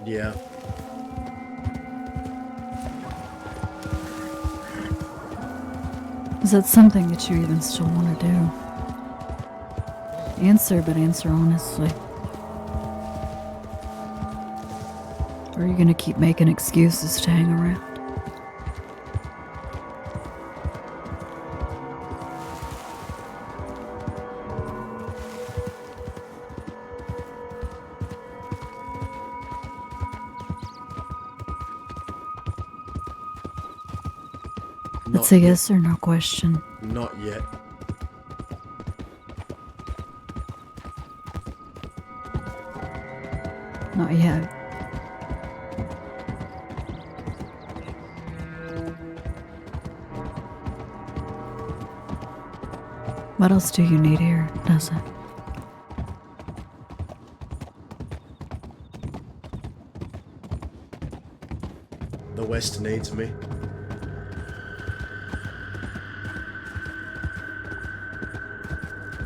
Yeah. Is that something that you even still want to do? Answer, but answer honestly. Or are you gonna keep making excuses to hang around? It's a yes or no question. Not yet. Not yet. What else do you need here, does it? The West needs me.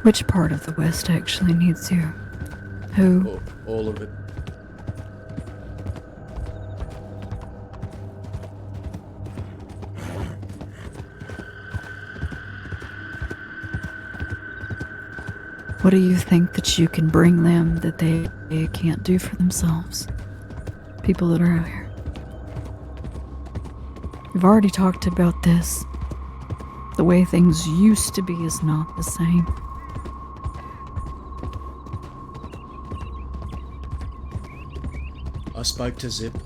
Which part of the West actually needs you? Who? All of it. What do you think that you can bring them that they can't do for themselves? People that are out here. We've already talked about this. The way things used to be is not the same. I spoke to Zip.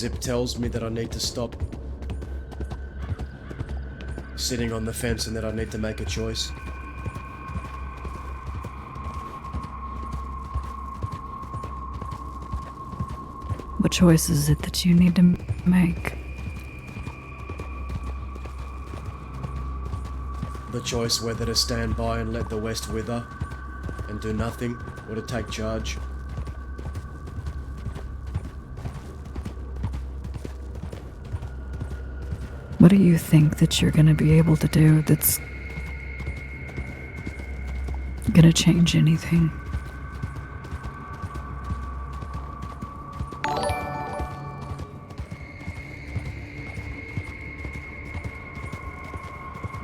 Zip tells me that I need to stop sitting on the fence and that I need to make a choice. What choice is it that you need to make? The choice whether to stand by and let the West wither and do nothing, or to take charge. What do you think that you're going to be able to do that's going to change anything?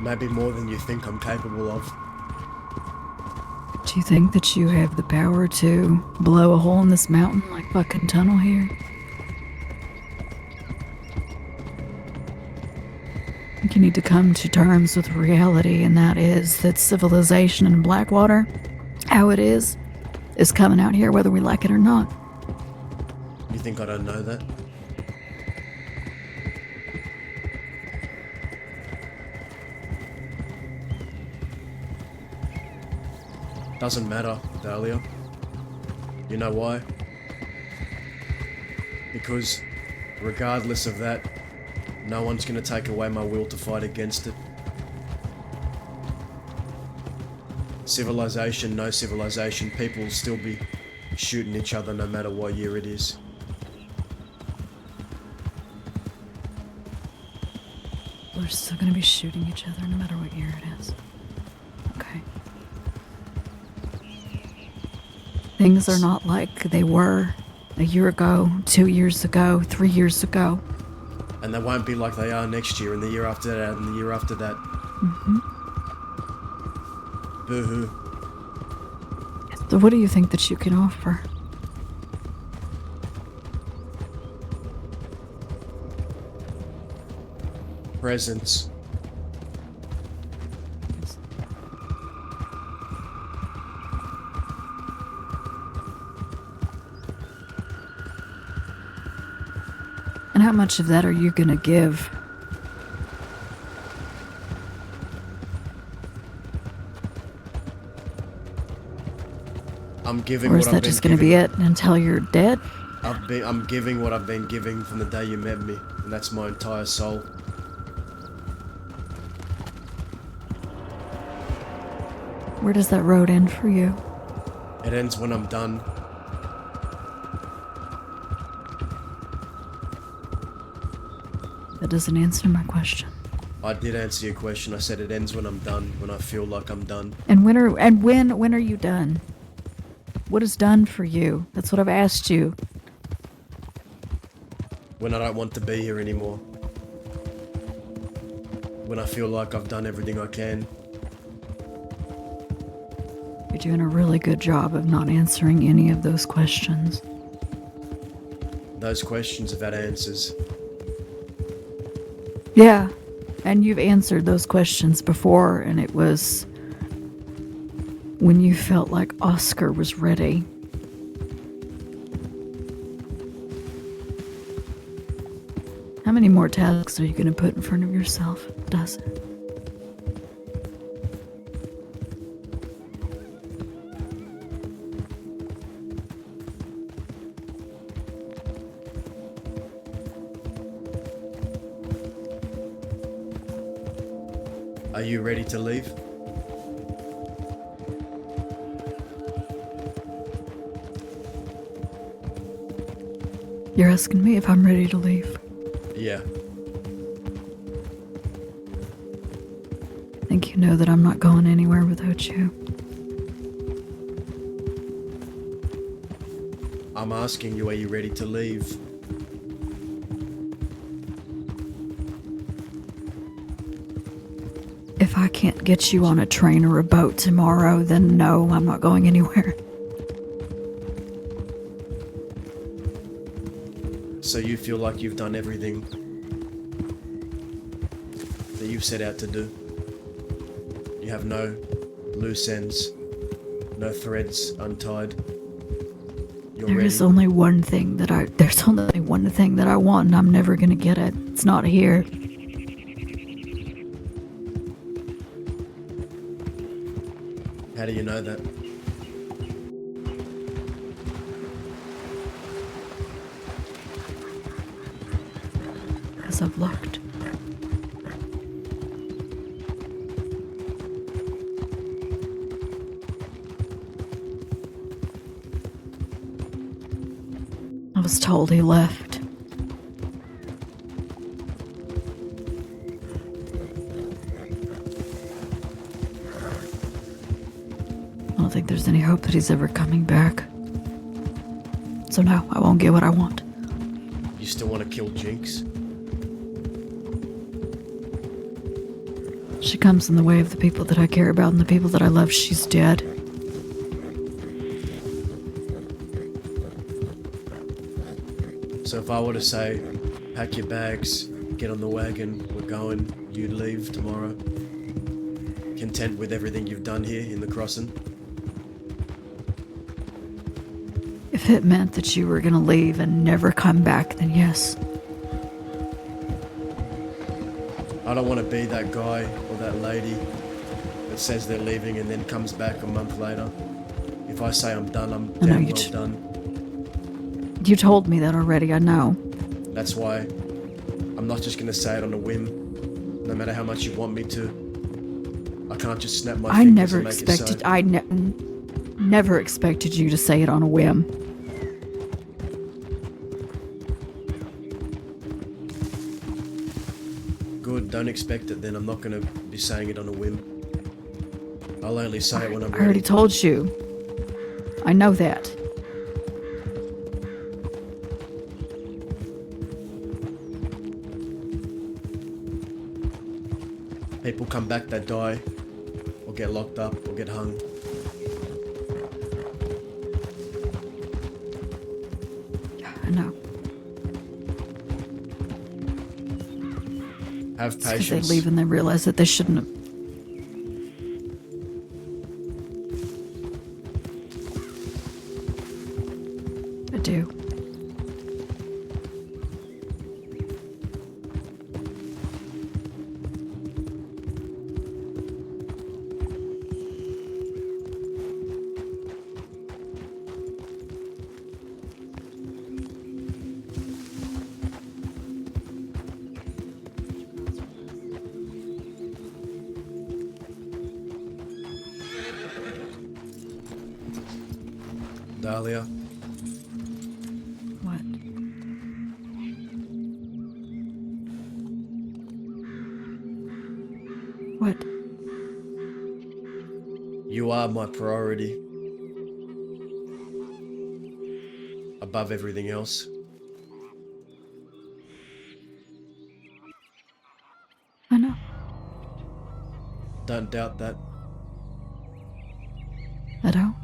Maybe more than you think I'm capable of. Do you think that you have the power to blow a hole in this mountain like fucking tunnel here? I think you need to come to terms with reality, and that is that civilization in Blackwater, how it is coming out here whether we like it or not. You think I don't know that? Doesn't matter, Dahlia. You know why? Because regardless of that, no one's gonna take away my will to fight against it. Civilization, no civilization, people will still be shooting each other no matter what year it is. We're still gonna be shooting each other no matter what year it is. Okay. Things are not like they were a year ago, 2 years ago, 3 years ago. And they won't be like they are next year and the year after that and the year after that. Mm-hmm. Boo-hoo. So what do you think that you can offer? Presents. And how much of that are you gonna give? I'm giving Or what is I've that been just gonna giving. be it until you're dead? I'm giving what I've been giving from the day you met me, and that's my entire soul. Where does that road end for you? It ends when I'm done. That doesn't answer my question. I did answer your question. I said it ends when I'm done, when I feel like I'm done. And when are you done? What is done for you? That's what I've asked you. When I don't want to be here anymore. When I feel like I've done everything I can. You're doing a really good job of not answering any of those questions. Those questions have had answers. Yeah, and you've answered those questions before, and it was when you felt like Oscar was ready. How many more tasks are you going to put in front of yourself? Does it? Are you ready to leave? You're asking me if I'm ready to leave. Yeah. I think you know that I'm not going anywhere without you. I'm asking you, are you ready to leave? If I can't get you on a train or a boat tomorrow, then no, I'm not going anywhere. So you feel like you've done everything that you've set out to do? You have no loose ends, no threads untied? You're There's ready. only one thing that I want, and I'm never gonna get it. It's not here. How do you know that? Because I've looked. I was told he left. I don't think there's any hope that he's ever coming back. So no, I won't get what I want. You still want to kill Jinx? She comes in the way of the people that I care about and the people that I love. She's dead. So if I were to say, pack your bags, get on the wagon, we're going, you leave tomorrow, content with everything you've done here in the crossing? If it meant that you were gonna leave and never come back, then yes. I don't want to be that guy or that lady that says they're leaving and then comes back a month later. If I say I'm done, I'm I know damn you well t- done. You told me that already, I know. That's why I'm not just going to say it on a whim, no matter how much you want me to. I can't just snap my I fingers never and make it expected. so. Never expected you to say it on a whim. Good, don't expect it then. I'm not going to be saying it on a whim. I'll only say it when I'm I already ready. told you. I know that. People come back that die, or get locked up, or get hung. I know. Have Because they patience. leave and they realize that they shouldn't have. I do. Dahlia, What? What? you are my priority. Above everything else. I know. Don't doubt that. I don't.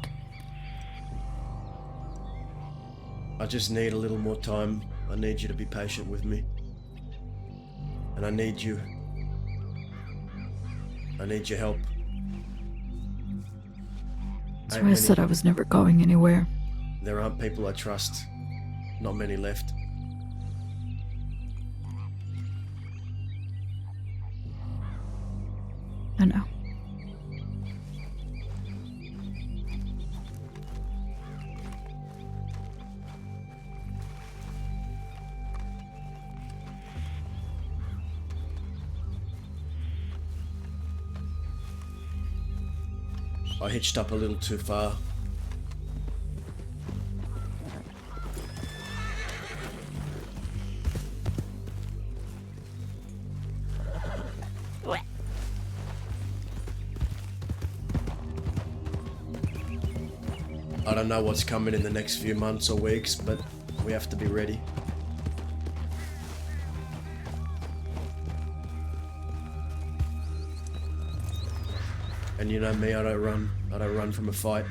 I just need a little more time. I need you to be patient with me. And I need you. I need your help. That's why I said I was never going anywhere. There aren't people I trust. Not many left. I know. I hitched up a little too far. I don't know what's coming in the next few months or weeks, but we have to be ready. And you know me, I don't run. I don't run from a fight.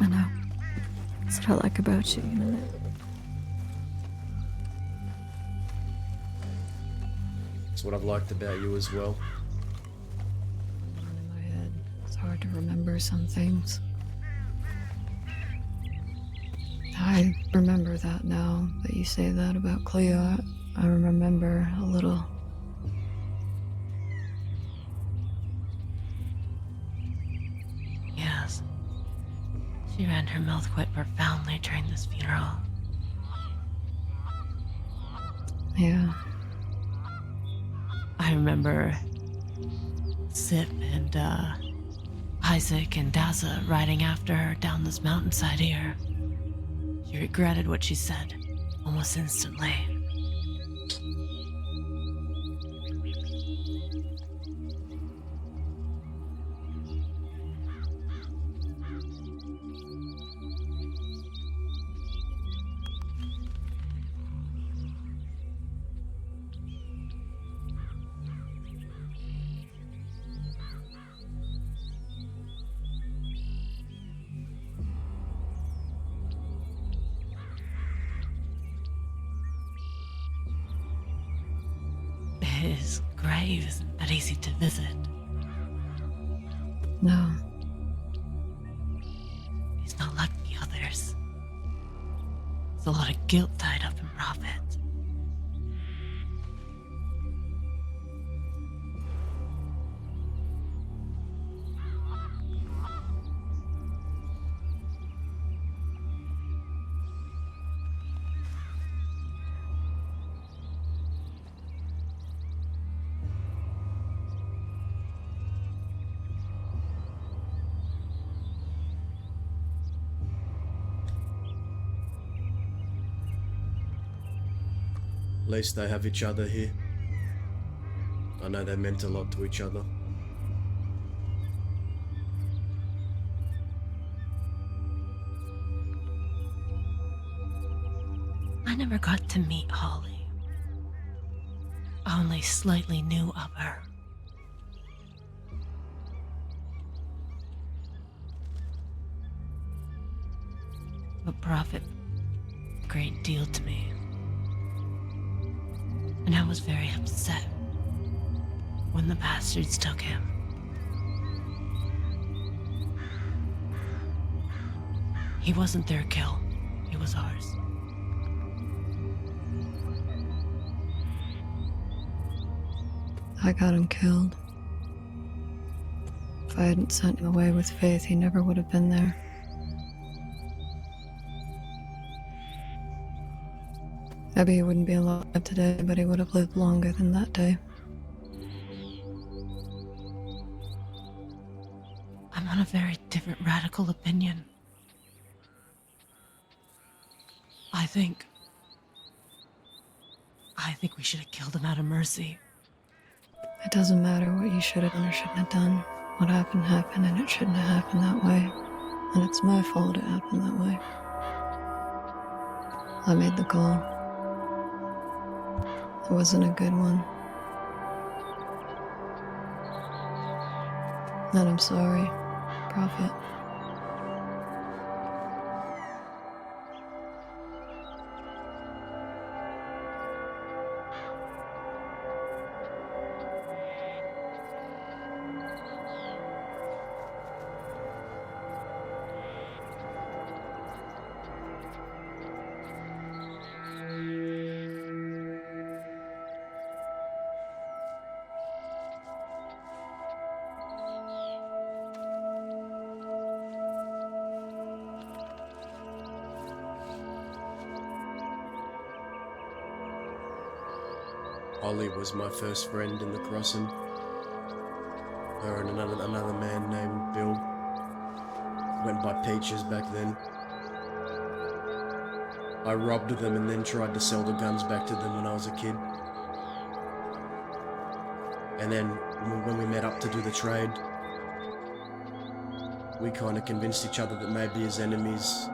I know. That's what I like about you, you know that? It's what I've liked about you as well. In my head, it's hard to remember some things. I remember that now that you say that about Cleo. I remember a little. Yes. She ran her mouth quite profoundly during this funeral. Yeah. I remember Zip and Isaac and Daza riding after her down this mountainside here. She regretted what she said almost instantly. His grave isn't that easy to visit. No. He's not like the others. There's a lot of guilt tied up in Prophet. At least they have each other here. I know they meant a lot to each other. I never got to meet Holly. I only slightly knew of her. But Prophet meant a great deal to me. And I was very upset when the bastards took him. He wasn't their kill, he was ours. I got him killed. If I hadn't sent him away with Faith, he never would have been there. Maybe he wouldn't be alive today, but he would have lived longer than that day. I'm on a very different radical opinion. I think we should have killed him out of mercy. It doesn't matter what you should have done or shouldn't have done. What happened happened, and it shouldn't have happened that way. And it's my fault it happened that way. I made the call. It wasn't a good one. And I'm sorry, Prophet. Holly was my first friend in the crossing. Her and another man named Bill. Went by Peaches back then. I robbed them and then tried to sell the guns back to them when I was a kid. And then when we met up to do the trade, we kind of convinced each other that maybe as enemies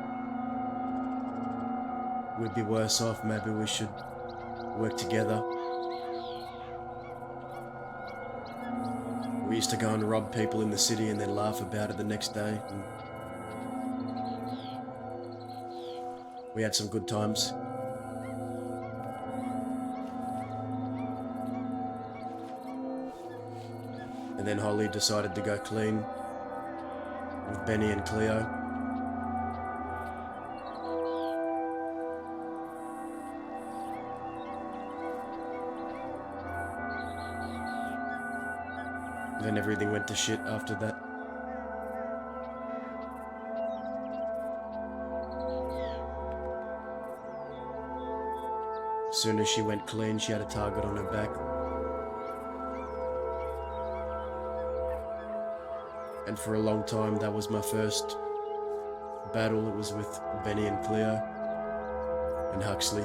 we'd be worse off. Maybe we should work together. We used to go and rob people in the city and then laugh about it the next day. And we had some good times. And then Holly decided to go clean with Benny and Cleo. Then everything went to shit after that. As soon as she went clean, she had a target on her back. And for a long time, that was my first battle. It was with Benny and Cleo and Huxley.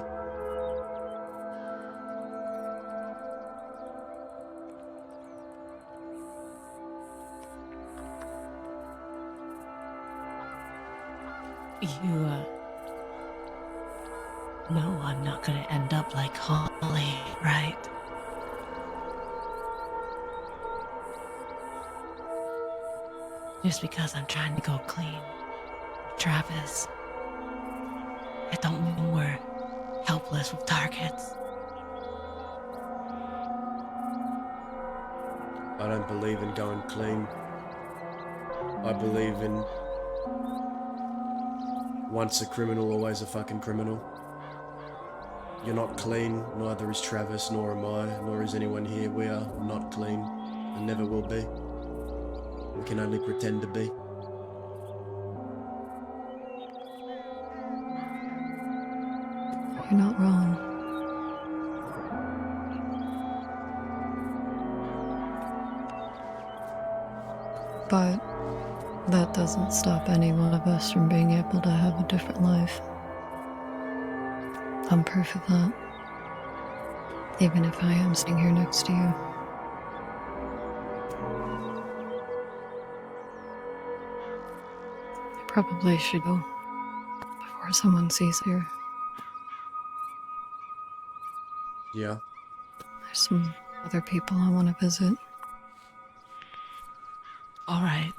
You, no, I'm not gonna end up like Holly, right? Just because I'm trying to go clean. Travis, I don't mean we're helpless with targets. I don't believe in going clean. I believe in once a criminal, always a fucking criminal. You're not clean, neither is Travis, nor am I, nor is anyone here. We are not clean, and never will be. We can only pretend to be. You're not wrong. But that doesn't stop any one of us from being able to have a different life. I'm proof of that. Even if I am sitting here next to you. I probably should go before someone sees here. Yeah. There's some other people I want to visit. All right.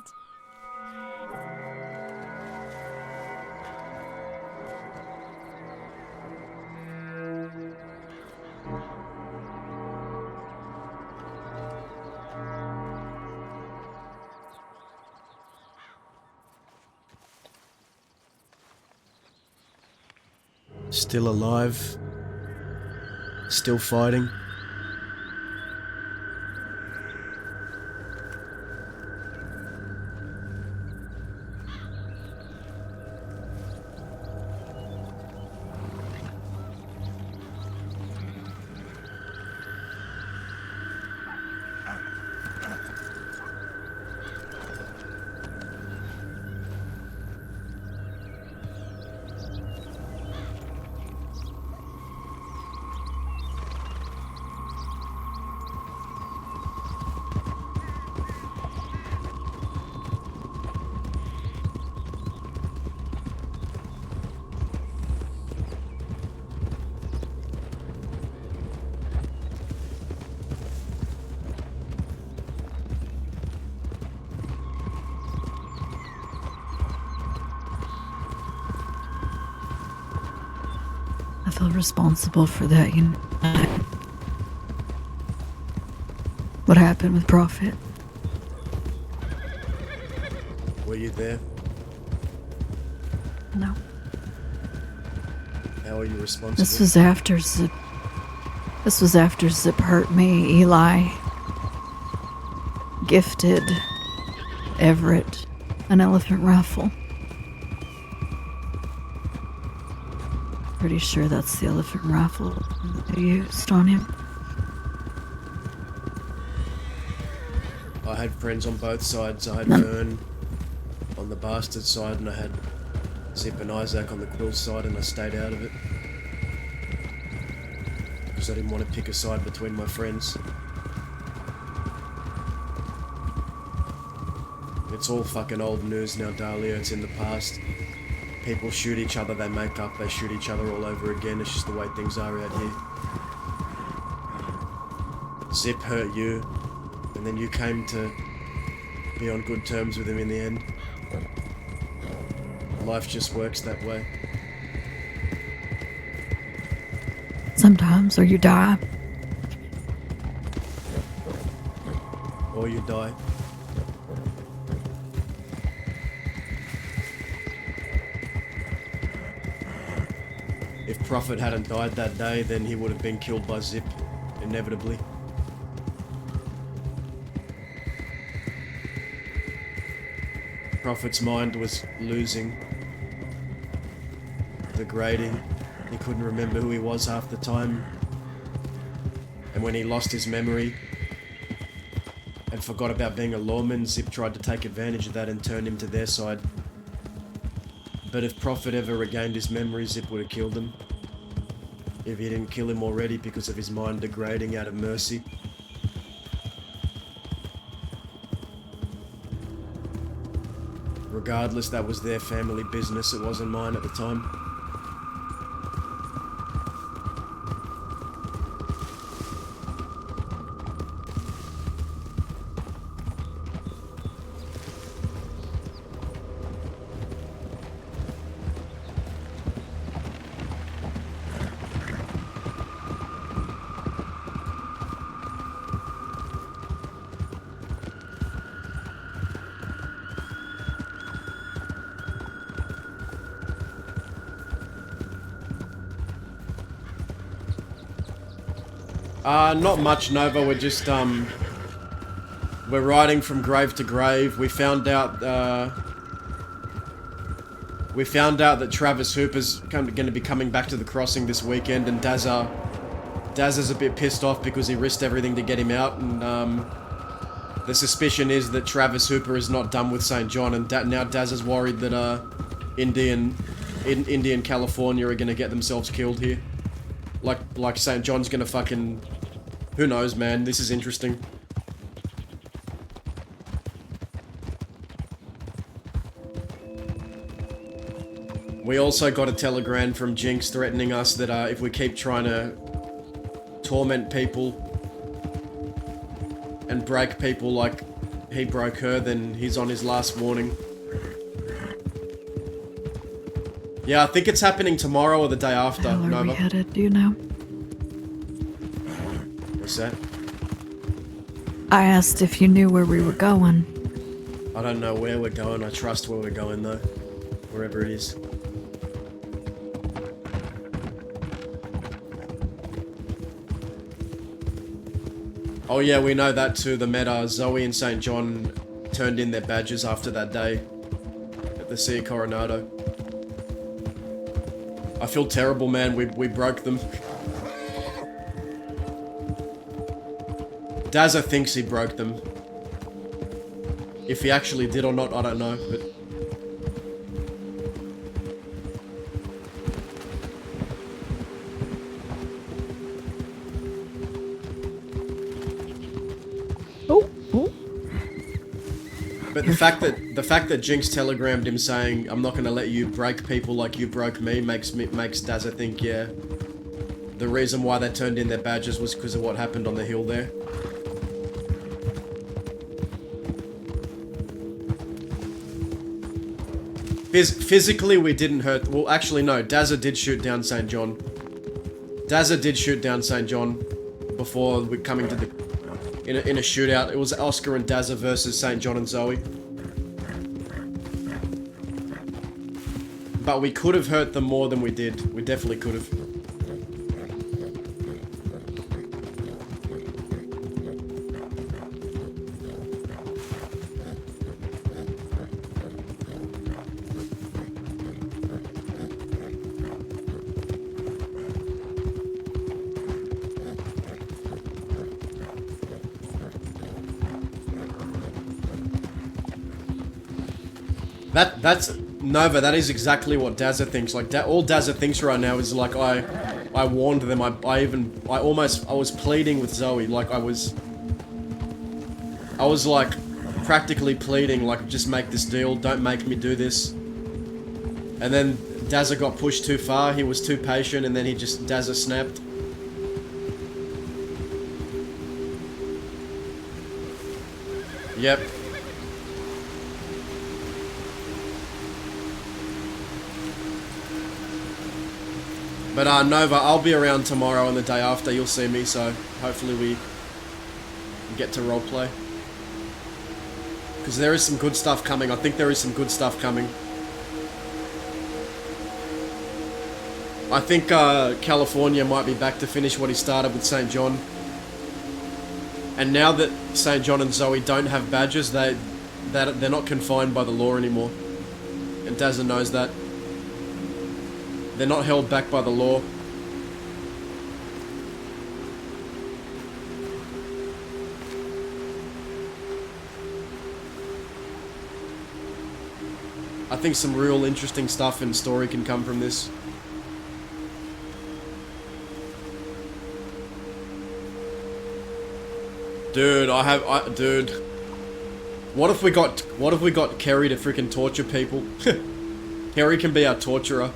Still alive. Still fighting. I feel responsible for that, you know. What happened with Prophet? Were you there? No. How are you responsible? This was after Zip hurt me. Eli gifted Everett an elephant rifle. Pretty sure that's the elephant rifle they used on him. I had friends on both sides. I had No. Vern on the bastard side, and I had Zip and Isaac on the Quill side, and I stayed out of it. Because I didn't want to pick a side between my friends. It's all fucking old news now, Dahlia. It's in the past. People shoot each other, they make up, they shoot each other all over again. It's just the way things are out here. Zip hurt you, and then you came to be on good terms with him in the end. Life just works that way. Sometimes, or you die. Or you die. If Prophet hadn't died that day, then he would have been killed by Zip, inevitably. Prophet's mind was losing, degrading. He couldn't remember who he was half the time. And when he lost his memory and forgot about being a lawman, Zip tried to take advantage of that and turn him to their side. But if Prophet ever regained his memory, Zip would have killed him. If he didn't kill him already because of his mind degrading out of mercy. Regardless, that was their family business, it wasn't mine at the time. Not much, Nova. We're just, we're riding from grave to grave. We found out that Travis Hooper's going to be coming back to the crossing this weekend, and Dazza's a bit pissed off because he risked everything to get him out, and, the suspicion is that Travis Hooper is not done with St. John, and now Dazza's worried that, Indian California are going to get themselves killed here. Like St. John's going to fucking... Who knows, man? This is interesting. We also got a telegram from Jinx threatening us that if we keep trying to torment people and break people like he broke her, then he's on his last warning. Yeah, I think it's happening tomorrow or the day after. Where are we Nova. headed, do you know? What's that? I asked if you knew where we were going. I don't know where we're going. I trust where we're going though. Wherever it is. Oh yeah, we know that too. The meta, Zoe and St. John turned in their badges after that day at the Sea Coronado. I feel terrible, man. We broke them. Dazza thinks he broke them. If he actually did or not, I don't know, but... But the fact that Jinx telegrammed him saying, "I'm not gonna let you break people like you broke me," makes Dazza think, yeah, the reason why they turned in their badges was because of what happened on the hill there. Physically, we didn't hurt. Well, actually, no. Dazza did shoot down St. John. Dazza did shoot down St. John before we coming to the in a shootout. It was Oscar and Dazza versus St. John and Zoe. But we could have hurt them more than we did. We definitely could have. That's Nova. That is exactly what Dazza thinks. Like all Dazza thinks right now is like I warned them. I was pleading with Zoe. Like I was like practically pleading. Like just make this deal. Don't make me do this. And then Dazza got pushed too far. He was too patient, and then Dazza snapped. Yep. But Nova, I'll be around tomorrow and the day after. You'll see me, so hopefully we get to roleplay. Because there is some good stuff coming. I think there is some good stuff coming. I think California might be back to finish what he started with St. John. And now that St. John and Zoe don't have badges, that they're not confined by the law anymore. And Dazza knows that. They're not held back by the law. I think some real interesting stuff and story can come from this. Dude, dude. What if we got Kerry to freaking torture people? Kerry can be our torturer.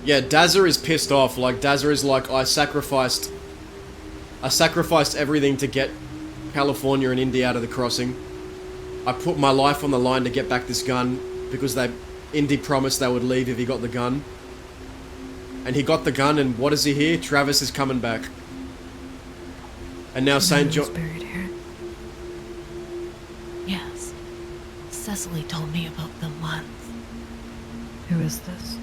Yeah, Dazza is pissed off. Like, Dazza is like, I sacrificed everything to get California and Indy out of the crossing. I put my life on the line to get back this gun because Indy promised they would leave if he got the gun. And he got the gun, and what is he here? Travis is coming back. And now St. John... buried here. Yes. Cecily told me about them once. Who is this?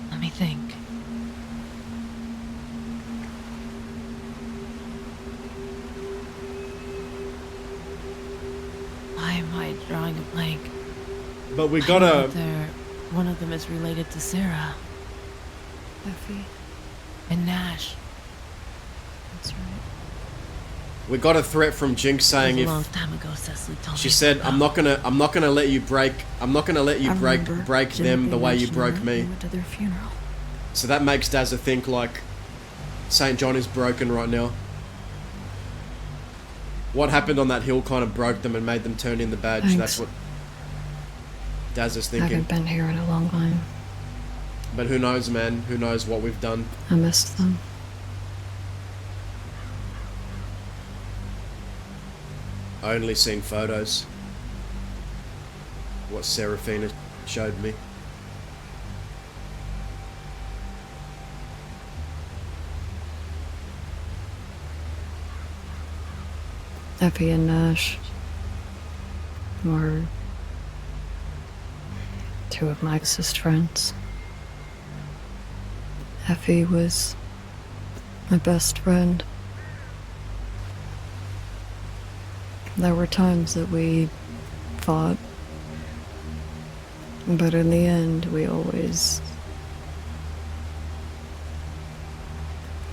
Let me think. Why am I drawing a blank? But we I know gotta... one of them is related to Sarah. Effie. And Nash. That's right. We got a threat from Jinx saying It if... was a long time ago, Cecily told me. She said, I'm not gonna let you break break them the way you broke me. We went to their funeral. So that makes Dazza think like St. John is broken right now. What happened on that hill kind of broke them and made them turn in the badge. Thanks. That's what Dazza's I thinking. haven't been here in a long time. But who knows, man? Who knows what we've done? I missed them. I only seen photos. What Seraphina showed me. Effie and Nash were two of my closest friends. Effie was my best friend. There were times that we fought, but in the end, we always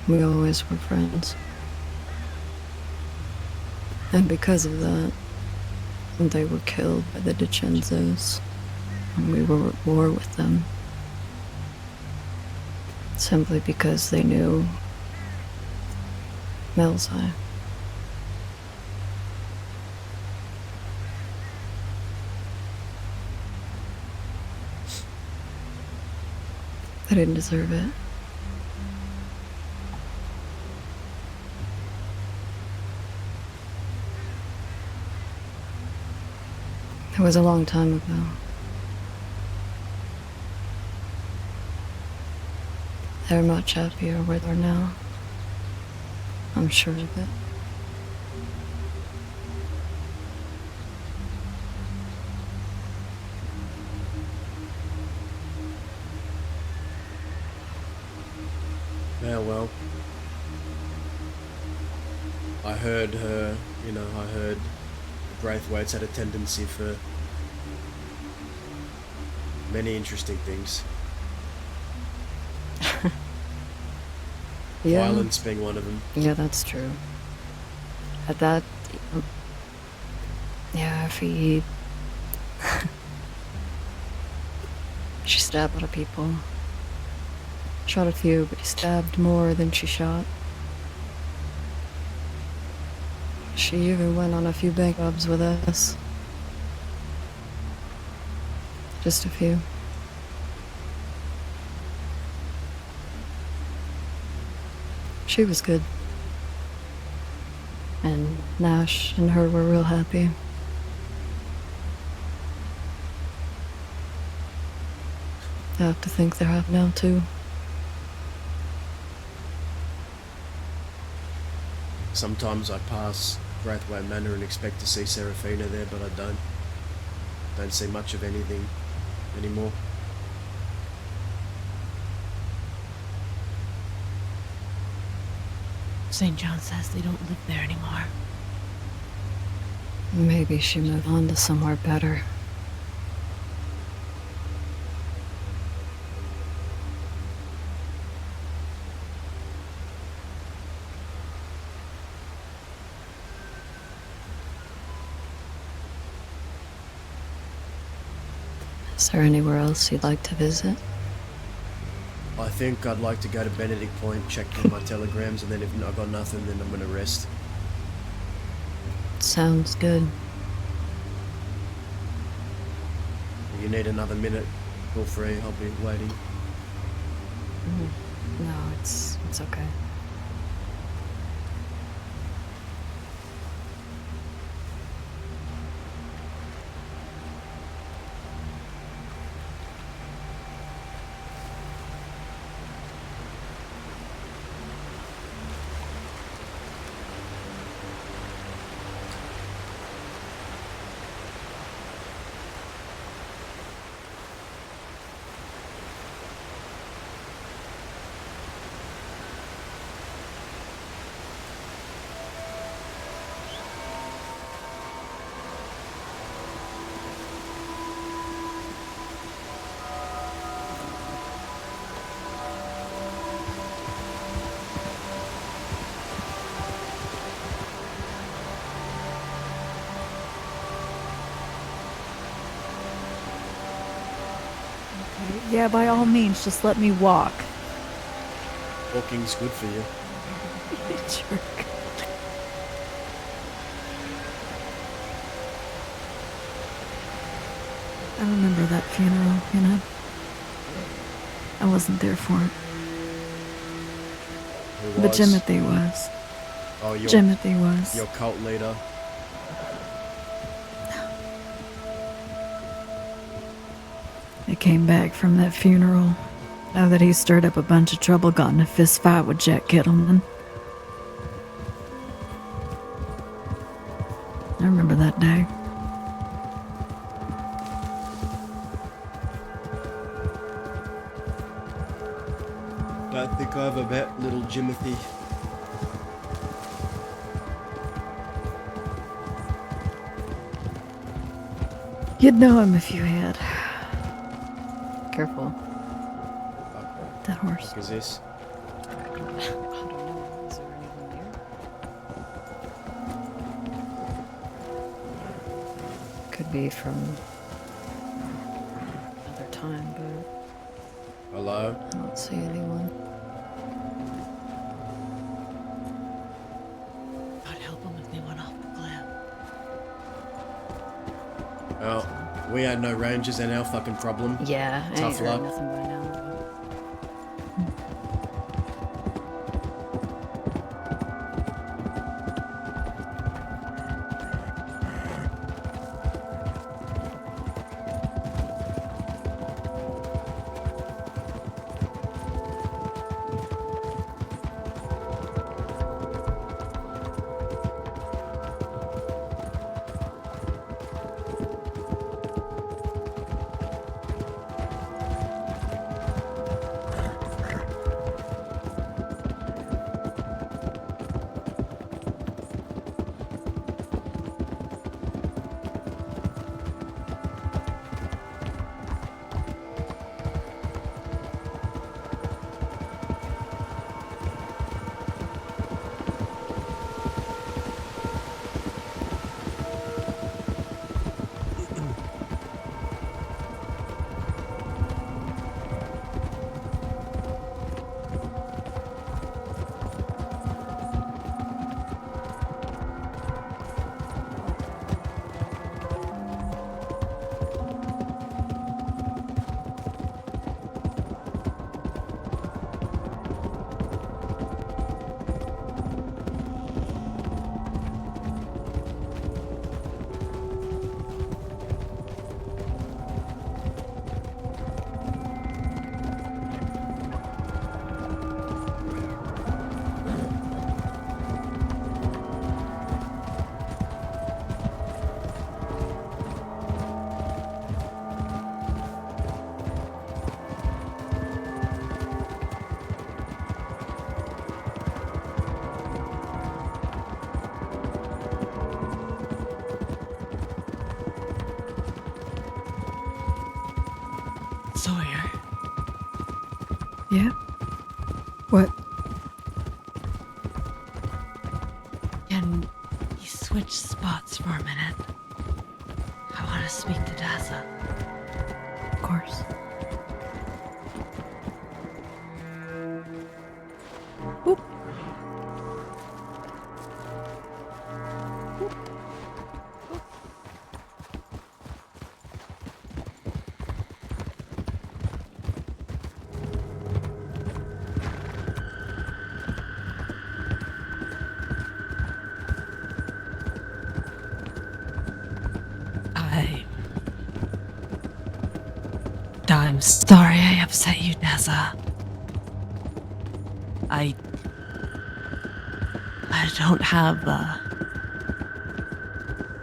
were friends. And because of that, they were killed by the DiCenzos, and we were at war with them. Simply because they knew Melzi. I didn't deserve it. It was a long time ago. They're much happier where they're now. I'm sure of it. Yeah, well, I heard her, I heard Braithwaite's had a tendency for many interesting things. Yeah. Violence being one of them. Yeah, that's true. At that, yeah, if he... She stabbed a lot of people. Shot a few, but he stabbed more than she shot. She even went on a few bank robs with us. Just a few. She was good. And Nash and her were real happy. I have to think they're out now, too. Sometimes I pass Braithwaite Manor and expect to see Serafina there, but I don't. Don't see much of anything anymore. St. John says they don't live there anymore. Maybe she moved on to somewhere better. Is there anywhere else you'd like to visit? I think I'd like to go to Benedict Point, check in my telegrams, and then if I got nothing, then I'm gonna rest. Sounds good. If you need another minute, feel free, I'll be waiting. No, it's okay. Yeah, by all means, just let me walk. Walking's good for you. Jerk. I remember that funeral, you know? I wasn't there for it. Who But was? Jimothy was. Oh, Jimothy was. your cult leader. They came back from that funeral. Now that he stirred up a bunch of trouble, got in a fist fight with Jack Kittleman. I remember that day. Don't think I ever met little Jimothy. You'd know him if you had. Careful. That horse. What is this? I don't know. Is there anyone near? Could be from another time, but Hello? I don't see anyone. God help them if they went off the cliff. Well, we had no rangers and our fucking problem. Yeah, I Tough ain't heard luck. nothing by now. Yeah? What? Can you switch spots for a minute? I want to speak to Daza. Of course. Whoop. I'm sorry I upset you, Daza. I don't have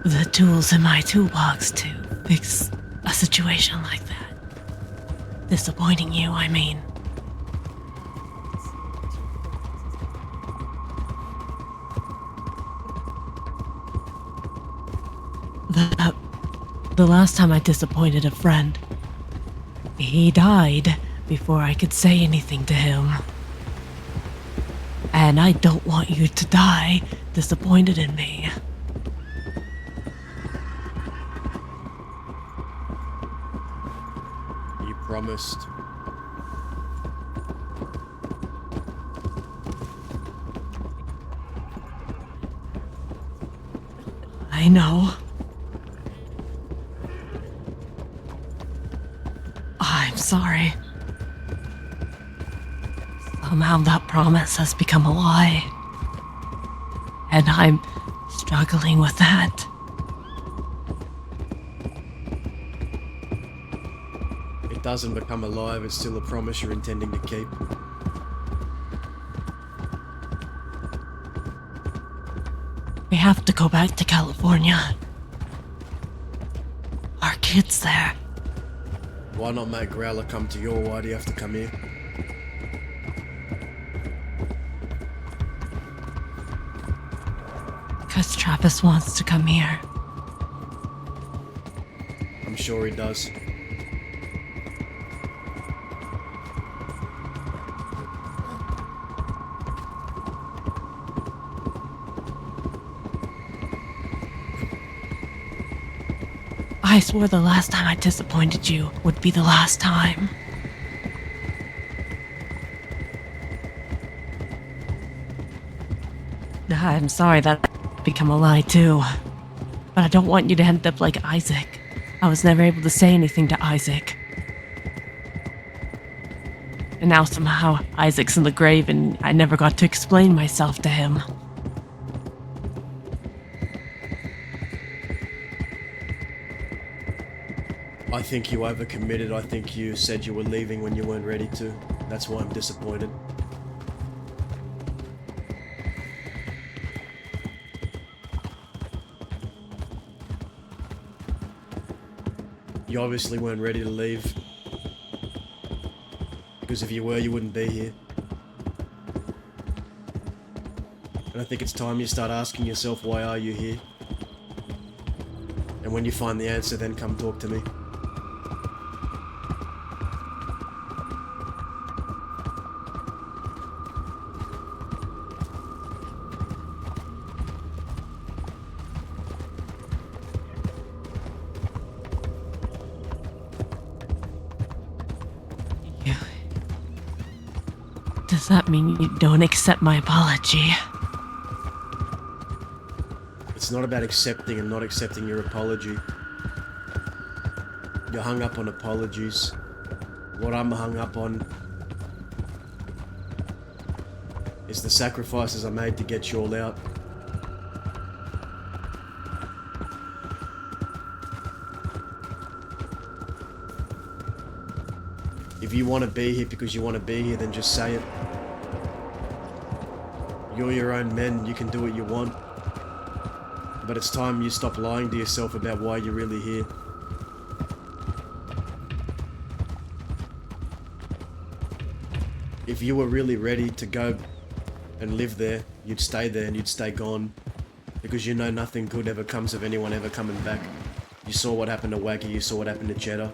the tools in my toolbox to fix a situation like that. Disappointing you, I mean. The last time I disappointed a friend, he died before I could say anything to him. And I don't want you to die disappointed in me. You promised. I know. I'm sorry. Somehow that promise has become a lie. And I'm struggling with that. It doesn't become alive, it's still a promise you're intending to keep. We have to go back to California. Our kid's there. Why not make Growler come to your? Why do you have to come here? Because Travis wants to come here. I'm sure he does. I swore the last time I disappointed you would be the last time. I'm sorry that become a lie too. But I don't want you to end up like Isaac. I was never able to say anything to Isaac. And now somehow Isaac's in the grave and I never got to explain myself to him. I think you overcommitted. I think you said you were leaving when you weren't ready to. That's why I'm disappointed. You obviously weren't ready to leave. Because if you were, you wouldn't be here. And I think it's time you start asking yourself, why are you here? And when you find the answer, then come talk to me. Does that mean you don't accept my apology? It's not about accepting and not accepting your apology. You're hung up on apologies. What I'm hung up on is the sacrifices I made to get you all out. If you want to be here because you want to be here, then just say it. You're your own men, you can do what you want. But it's time you stop lying to yourself about why you're really here. If you were really ready to go and live there, you'd stay there and you'd stay gone. Because you know nothing good ever comes of anyone ever coming back. You saw what happened to Waggy, you saw what happened to Cheddar.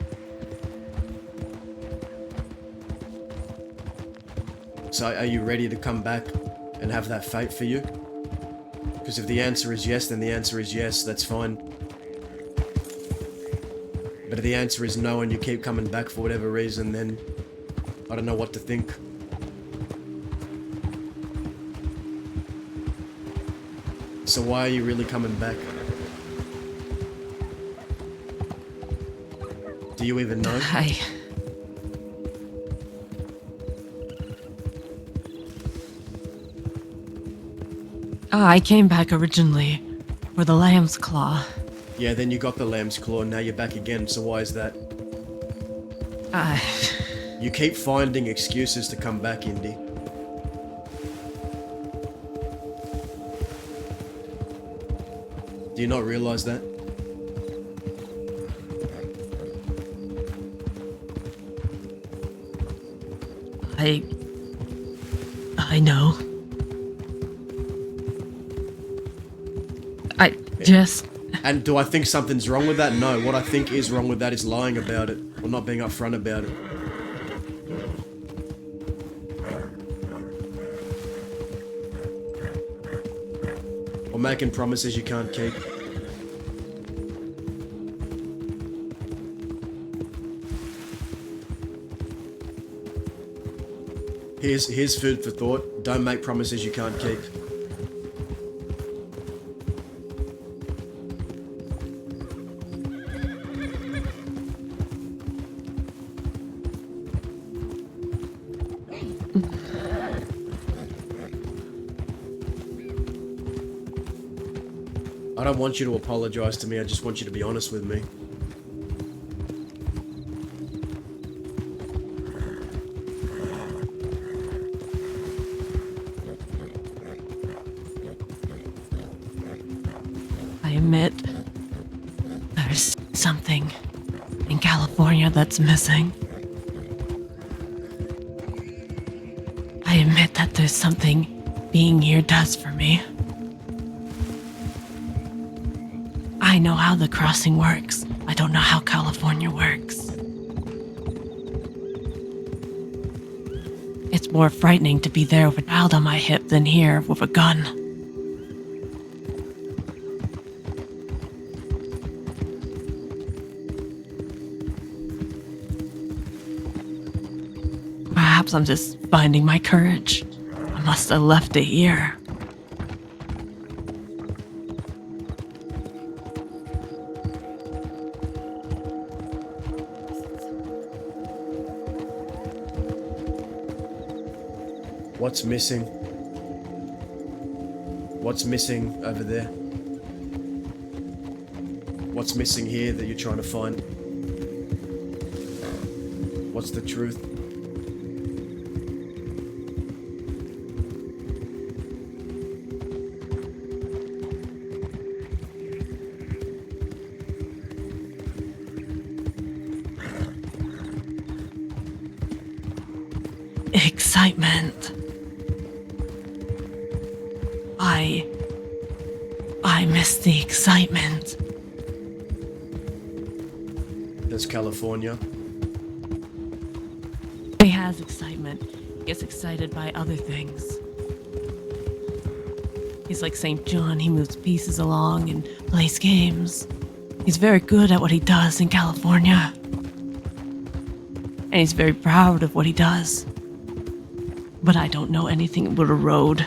So are you ready to come back and have that fate for you? Because if the answer is yes, then the answer is yes, that's fine. But if the answer is no and you keep coming back for whatever reason, then I don't know what to think. So why are you really coming back? Do you even know? I came back originally for the lamb's claw. Yeah, then you got the lamb's claw and now you're back again, so why is that? You keep finding excuses to come back, Indy. Do you not realize that? I know. I just... And do I think something's wrong with that? No, what I think is wrong with that is lying about it, or not being upfront about it. Or making promises you can't keep. Here's food for thought. Don't make promises you can't keep. I don't want you to apologize to me, I just want you to be honest with me. I admit, there's something in California that's missing. I admit that there's something being here does for me. I know how the crossing works. I don't know how California works. It's more frightening to be there with a child on my hip than here with a gun. Perhaps I'm just finding my courage. I must have left it here. What's missing? What's missing over there? What's missing here that you're trying to find? What's the truth? Excitement. I miss the excitement. There's California. He has excitement. He gets excited by other things. He's like St. John. He moves pieces along and plays games. He's very good at what he does in California. And he's very proud of what he does. But I don't know anything about a road.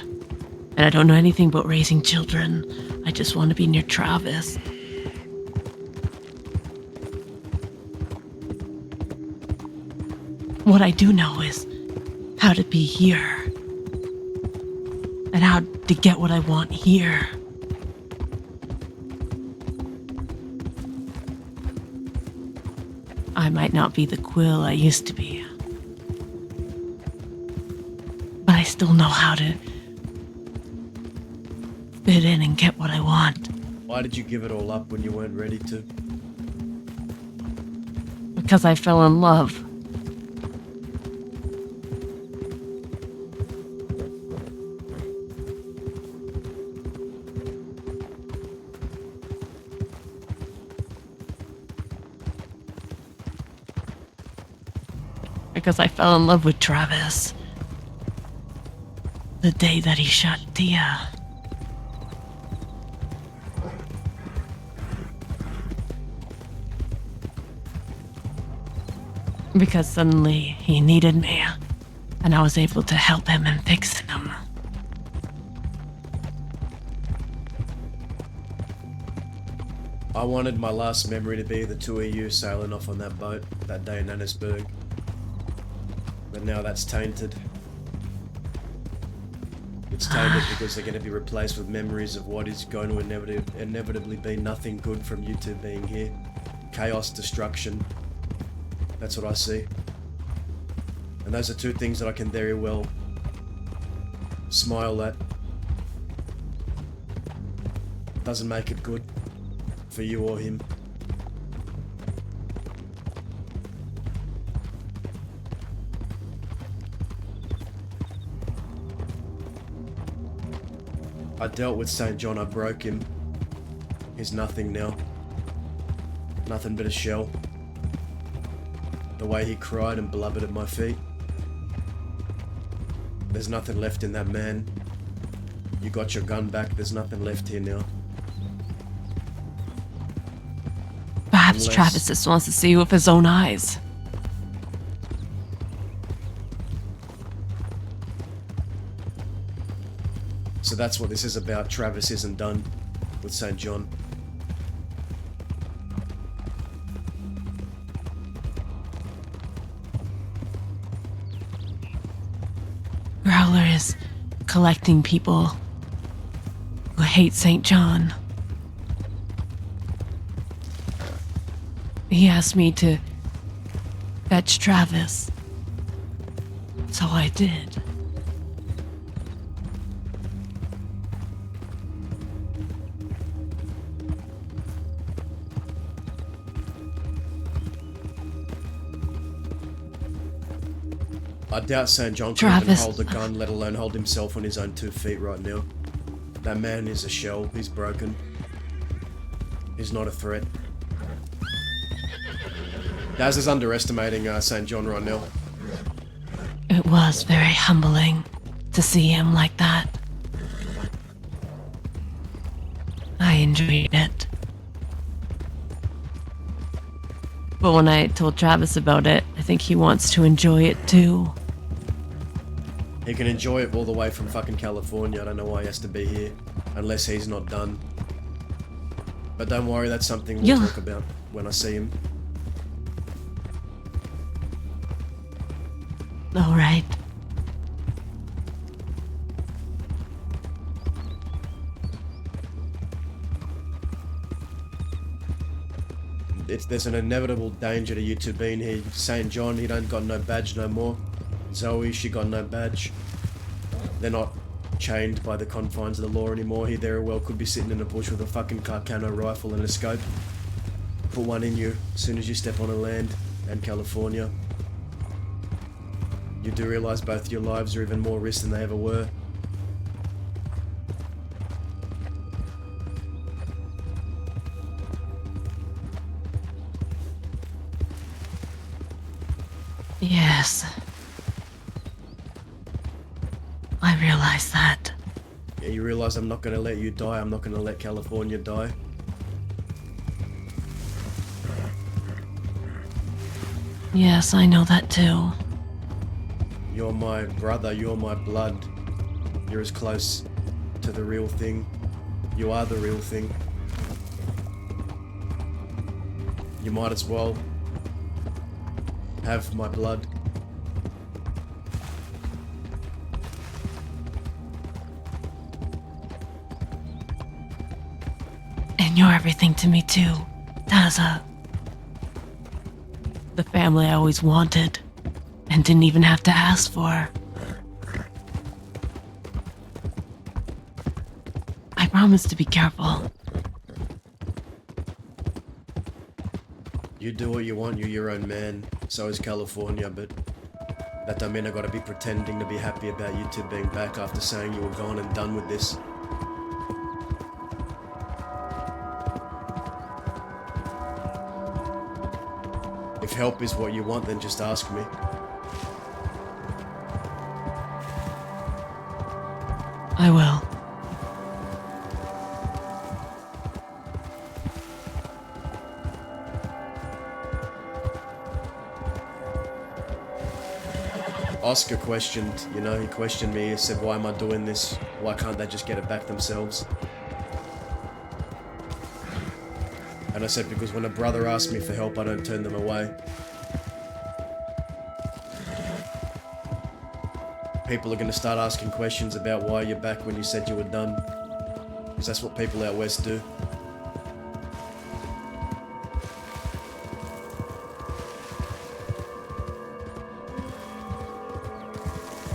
And I don't know anything about raising children. I just want to be near Travis. What I do know is how to be here. And how to get what I want here. I might not be the Quill I used to be. But I still know how to fit in and get what I want. Why did you give it all up when you weren't ready to? Because I fell in love. Because I fell in love with Travis. The day that he shot Tia. Because suddenly he needed me, and I was able to help him and fix him. I wanted my last memory to be the two of you sailing off on that boat that day in Annisburg. But now that's tainted. It's tainted because they're going to be replaced with memories of what is going to inevitably be nothing good from you two being here. Chaos, destruction. That's what I see. And those are two things that I can very well smile at. Doesn't make it good for you or him. I dealt with St. John, I broke him. He's nothing now. Nothing but a shell. The way he cried and blubbered at my feet. There's nothing left in that man. You got your gun back, there's nothing left here now. Perhaps Unless- Travis just wants to see with his own eyes. So that's what this is about. Travis isn't done with St. John. Growler is collecting people who hate St. John. He asked me to fetch Travis, so I did. I doubt St. John can even Travis. hold a gun, let alone hold himself on his own 2 feet right now. That man is a shell. He's broken. He's not a threat. Daz is underestimating St. John right now. It was very humbling to see him like that. I enjoyed it. But when I told Travis about it, I think he wants to enjoy it too. He can enjoy it all the way from fucking California. I don't know why he has to be here. Unless he's not done. But don't worry, that's something we'll Yeah. talk about when I see him. Alright. There's an inevitable danger to you two being here. St. John, he don't got no badge no more. Zoe, she got no badge. They're not chained by the confines of the law anymore. He very well could be sitting in a bush with a fucking Carcano rifle and a scope. Put one in you as soon as you step on a land and California. You do realise both your lives are even more risk than they ever were. Yes. I realize that. Yeah, you realise I'm not going to let you die. I'm not going to let California die. Yes, I know that too. You're my brother. You're my blood. You're as close to the real thing. You are the real thing. You might as well have my blood. And you're everything to me too, Taza. The family I always wanted and didn't even have to ask for. I promise to be careful. You do what you want, you're your own man. So is California, but that don't mean I gotta be pretending to be happy about you two being back after saying you were gone and done with this. If help is what you want, then just ask me. I will. Oscar questioned, he questioned me. He said, why am I doing this? Why can't they just get it back themselves? And I said, because when a brother asks me for help, I don't turn them away. People are going to start asking questions about why you're back when you said you were done. Because that's what people out west do.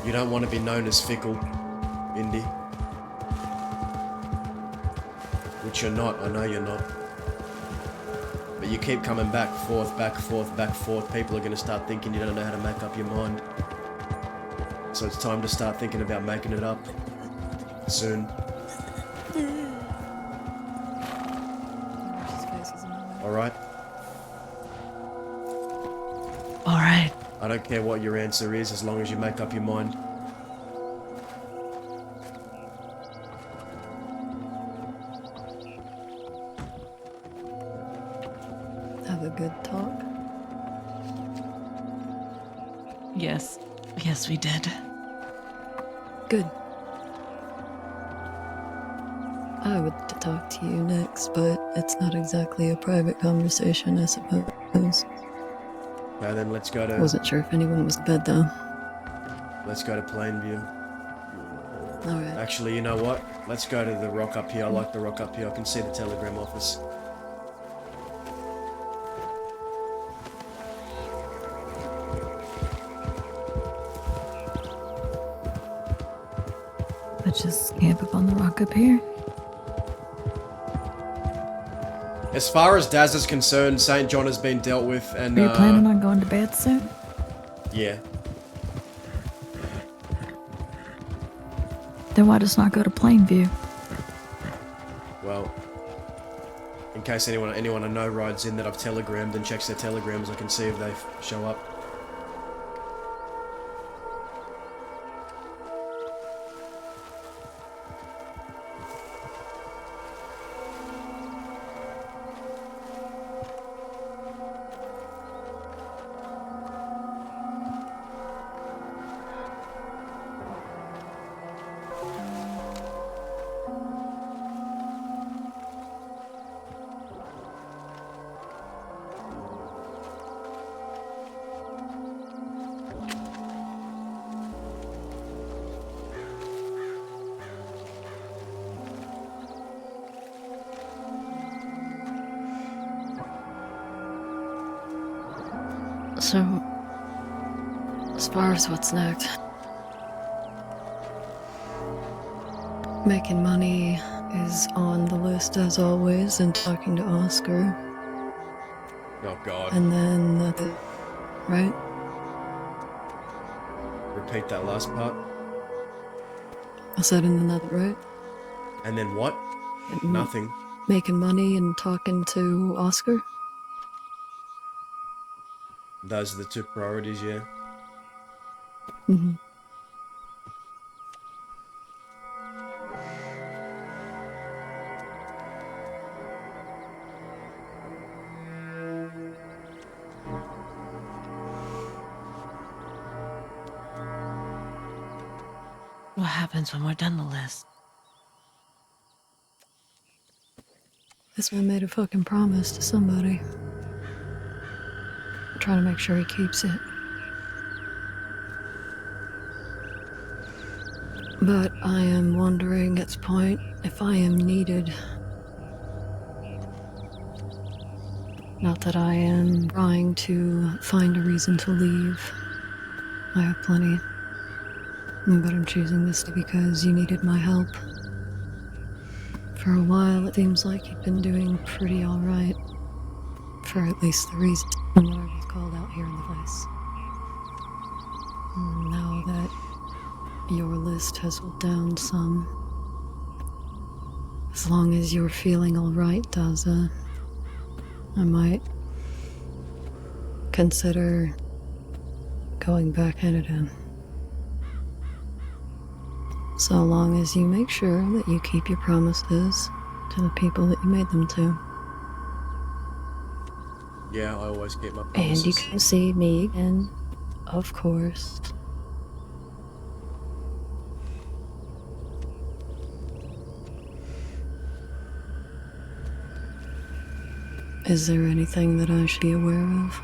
You don't want to be known as fickle, Indy. Which you're not, I know you're not. But you keep coming back, forth, back, forth, back, forth. People are going to start thinking you don't know how to make up your mind. So it's time to start thinking about making it up. Soon. Alright? Alright. I don't care what your answer is as long as you make up your mind. Have a good talk. Yes. Yes, we did. Good. I would talk to you next, but it's not exactly a private conversation, I suppose. Now then, let's go to... Wasn't sure if anyone was in bed, though. Let's go to Plainview. Alright. Actually, you know what? Let's go to the rock up here. I like the rock up here. I can see the telegram office. Let's just camp up on the rock up here. As far as Daz is concerned, St. John has been dealt with, and Are you planning on going to bed soon? yeah. Then why just not go to Plainview? Well, in case anyone I know rides in that I've telegrammed and checks their telegrams, I can see if they show up. So, as far as what's next, making money is on the list as always, and talking to Oscar, Oh god. and then that's it, right? Repeat that last part. I said in the nether, right? And then what? And Nothing. making money and talking to Oscar? Those are the two priorities, yeah. Mm-hmm. What happens when we're done the list? This man made a fucking promise to somebody. I'm trying to make sure he keeps it. But I am wondering at this point if I am needed. Not that I am trying to find a reason to leave. I have plenty. But I'm choosing this because you needed my help. For a while, it seems like you've been doing pretty alright. For at least the reason that I was called out here in the place. And now that your list has whittled down some, as long as you're feeling alright, Daza, I might consider going back at it again. So long as you make sure that you keep your promises to the people that you made them to. Yeah, I always keep my And you promises. can see me again, of course. Is there anything that I should be aware of?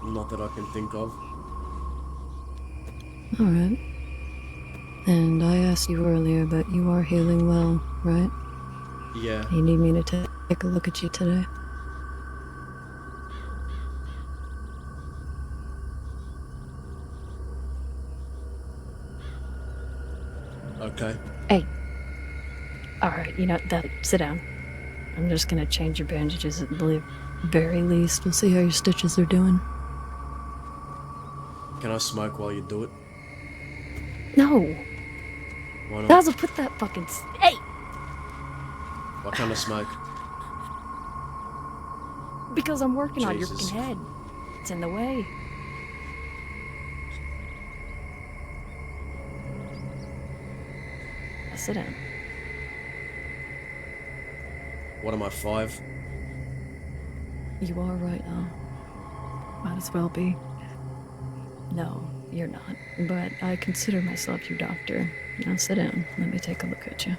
Not that I can think of. Alright. And I asked you earlier, but you are healing well, right? Yeah. You need me to take a look at you today? Okay. Hey. Alright, sit down. I'm just gonna change your bandages at the very least. We'll see how your stitches are doing. Can I smoke while you do it? No! Why not? Dazzle, put that fucking. Hey! What kind of smoke? Because I'm working on your Jesus. fucking head. It's in the way. Now sit down. What am I, 5? You are right now. Might as well be. No, you're not. But I consider myself your doctor. Now sit down. Let me take a look at you.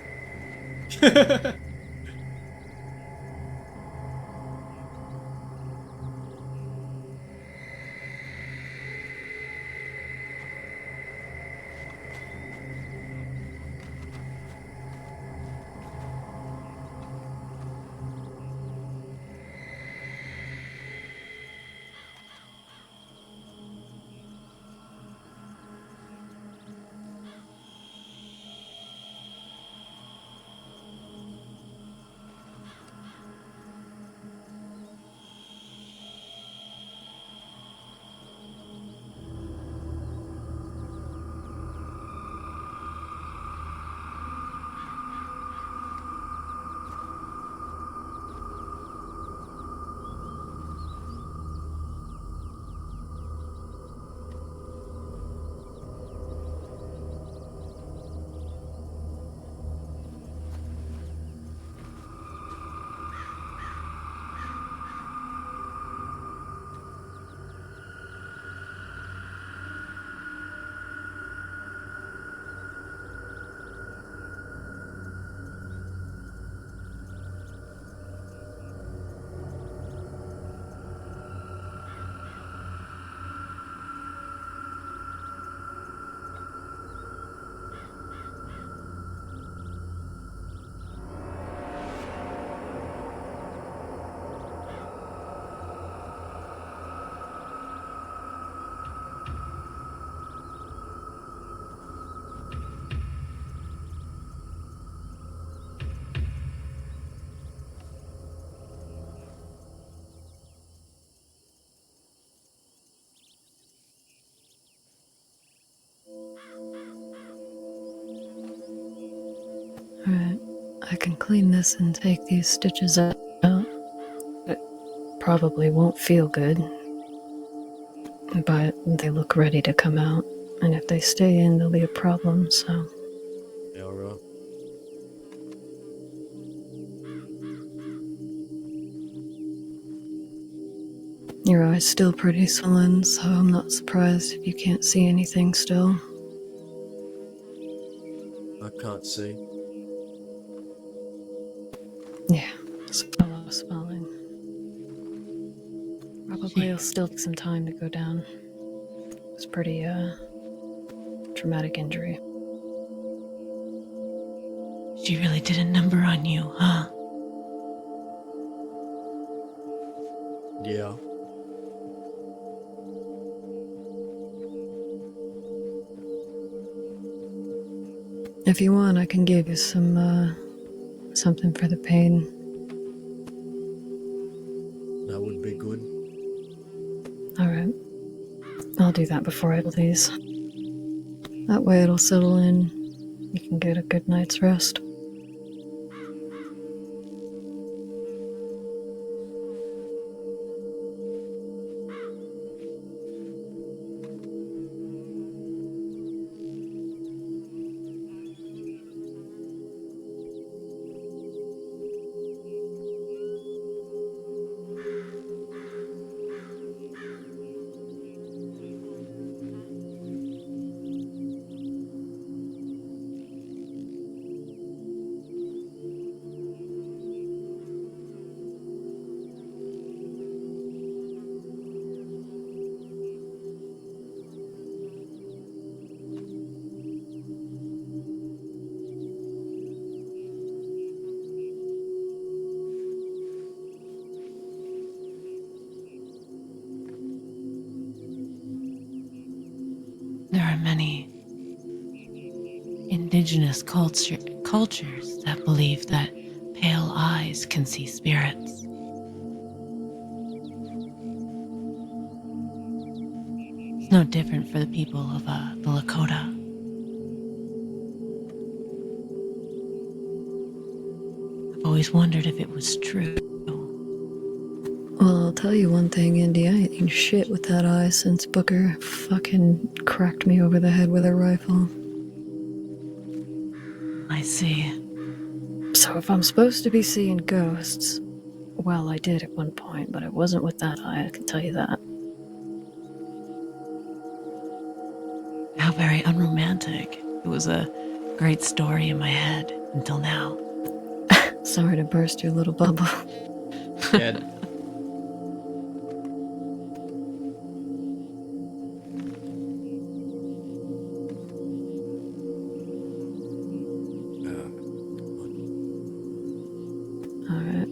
Alright. I can clean this and take these stitches out. It probably won't feel good. But they look ready to come out. And if they stay in, they'll be a problem, so. Yeah, alright. Your eye's still pretty swollen, so I'm not surprised if you can't see anything still. I can't see. Yeah, it's a lot of swelling. Probably it'll still take some time to go down. It's pretty, traumatic injury. She really did a number on you, huh? Yeah. If you want, I can give you some, something for the pain. That would be good. Alright. I'll do that before I do these. That way it'll settle in. You can get a good night's rest. There are many indigenous cultures that believe that pale eyes can see spirits. It's no different for the people of the Lakota. I've always wondered if it was true. Well, I'll tell you one thing, Indy. I ain't seen shit with that eye since Booker fucking cracked me over the head with a rifle. I see. So if I'm supposed to be seeing ghosts, well, I did at one point, but it wasn't with that eye, I can tell you that. How very unromantic. It was a great story in my head until now. Sorry to burst your little bubble. Yeah. Alright.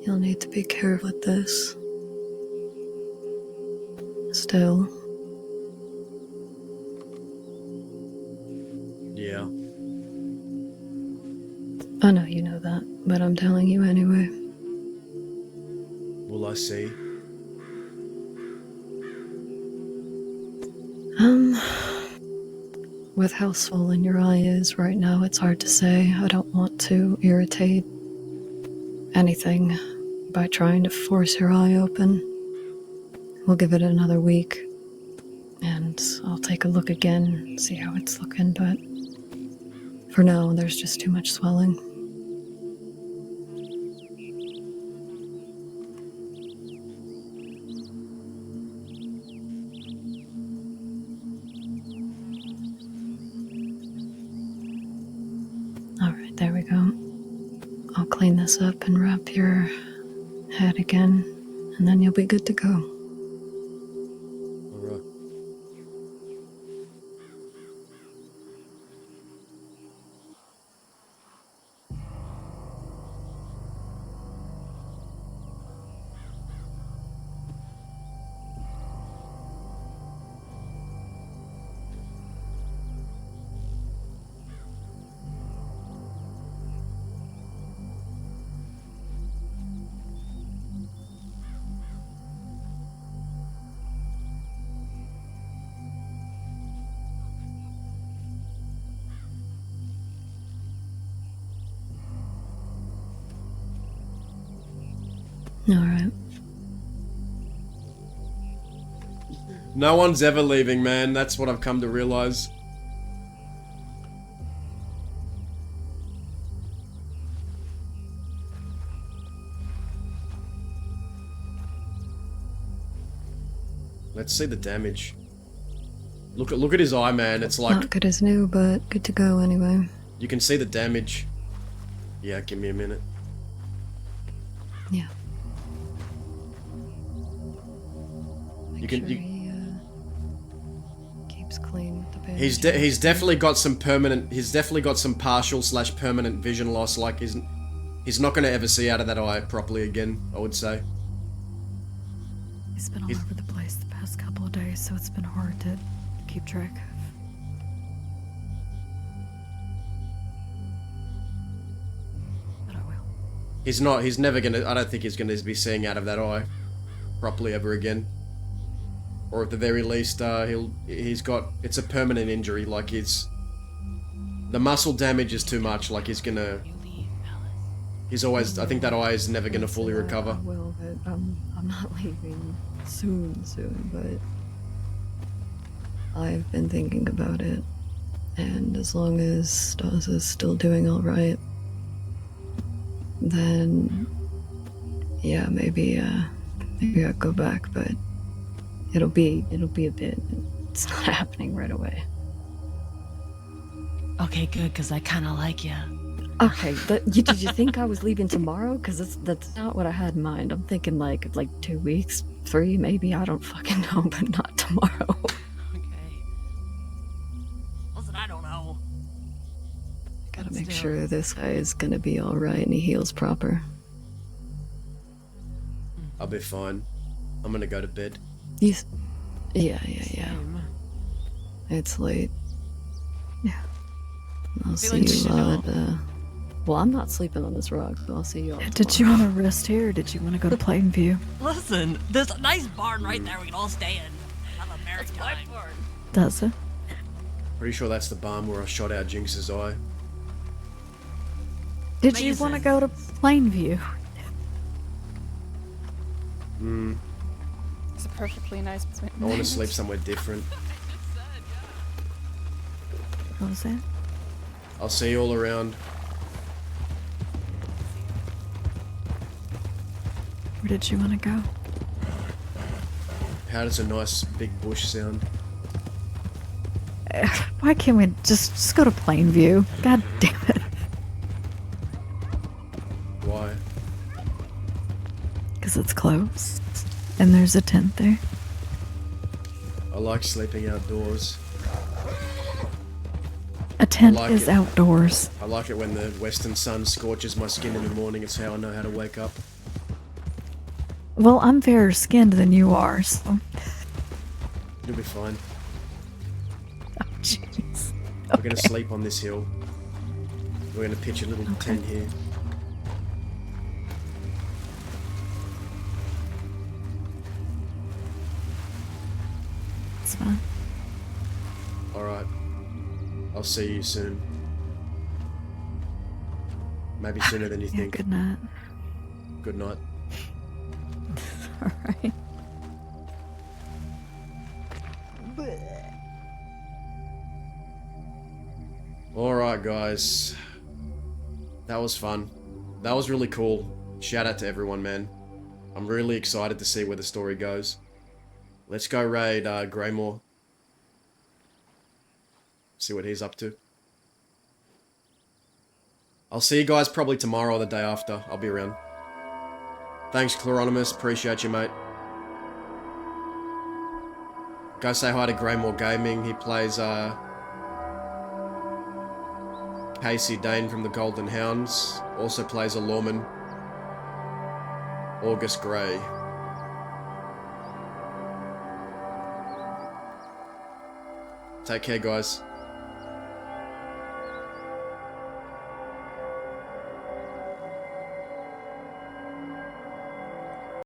You'll need to be careful with this. Still. Yeah. I know you know that, but I'm telling you anyway. Will I see? With how swollen your eye is right now, it's hard to say. I don't want to irritate anything by trying to force your eye open. We'll give it another week, and I'll take a look again, see how it's looking, but for now, there's just too much swelling. Alright, there we go. I'll clean this up and wrap your head again, and then you'll be good to go. Alright. Alright. No one's ever leaving, man. That's what I've come to realize. Let's see the damage. Look at his eye, man. It's like Not good as new, but good to go anyway. you can see the damage. Yeah, give me a minute. Yeah. You can- Make you- sure he keeps clean with the bandage. He's definitely got some permanent. He's definitely got some partial/permanent vision loss. Like he's not going to ever see out of that eye properly again, I would say. He's been all He's- over the place the past couple of days, so it's been hard to keep track of. But I will. He's never gonna. I don't think he's gonna be seeing out of that eye properly ever again. Or at the very least, he's got. It's a permanent injury. Like the muscle damage is too much. Like he's gonna. He's always. I think that eye is never gonna fully recover. I will, but I'm not leaving soon, but I've been thinking about it, and as long as Stas is still doing all right, then yeah, maybe I'll go back, but it'll be a bit. It's not happening right away. Okay, good, because I kind of like you. Okay, but did you think I was leaving tomorrow? Because that's not what I had in mind. I'm thinking like 2 weeks, 3 maybe. I don't fucking know, but not tomorrow. Okay. Listen, I don't know. Gotta But make still. sure this guy is gonna be all right and he heals proper. I'll be fine. I'm gonna go to bed. Yeah. Same. It's late. Yeah. I'll Feel see like we you should lot. go. Well, I'm not sleeping on this rock, so I'll see you all. Did you want to rest here, or did you want to go to Plainview? Listen, there's a nice barn right there we can all stay in. Have a merry time. Does it? Pretty sure that's the barn where I shot out Jinx's eye. Did you want to go to Plainview? It's a perfectly nice. I want to sleep somewhere different. What was that? I'll see you all around. Where did you want to go? How does a nice big bush sound? Why can't we just go to Plainview? God damn it. Why? Because it's close. And there's a tent there. I like sleeping outdoors. A tent like is it. outdoors. I like it when the western sun scorches my skin in the morning. It's how I know how to wake up. Well, I'm fairer skinned than you are, so. You'll be fine. Oh, jeez. We're gonna sleep on this hill. We're gonna pitch a little tent here. It's fine. Alright. I'll see you soon. Maybe sooner than you Yeah, think. good night. Good night. Alright. Alright, guys. That was fun. That was really cool. Shout out to everyone, man. I'm really excited to see where the story goes. Let's go raid Greymore. See what he's up to. I'll see you guys probably tomorrow or the day after. I'll be around. Thanks, Chloronimus. Appreciate you, mate. Go say hi to Greymore Gaming. He plays Casey Dane from the Golden Hounds. Also plays a lawman. August Grey. Take care, guys.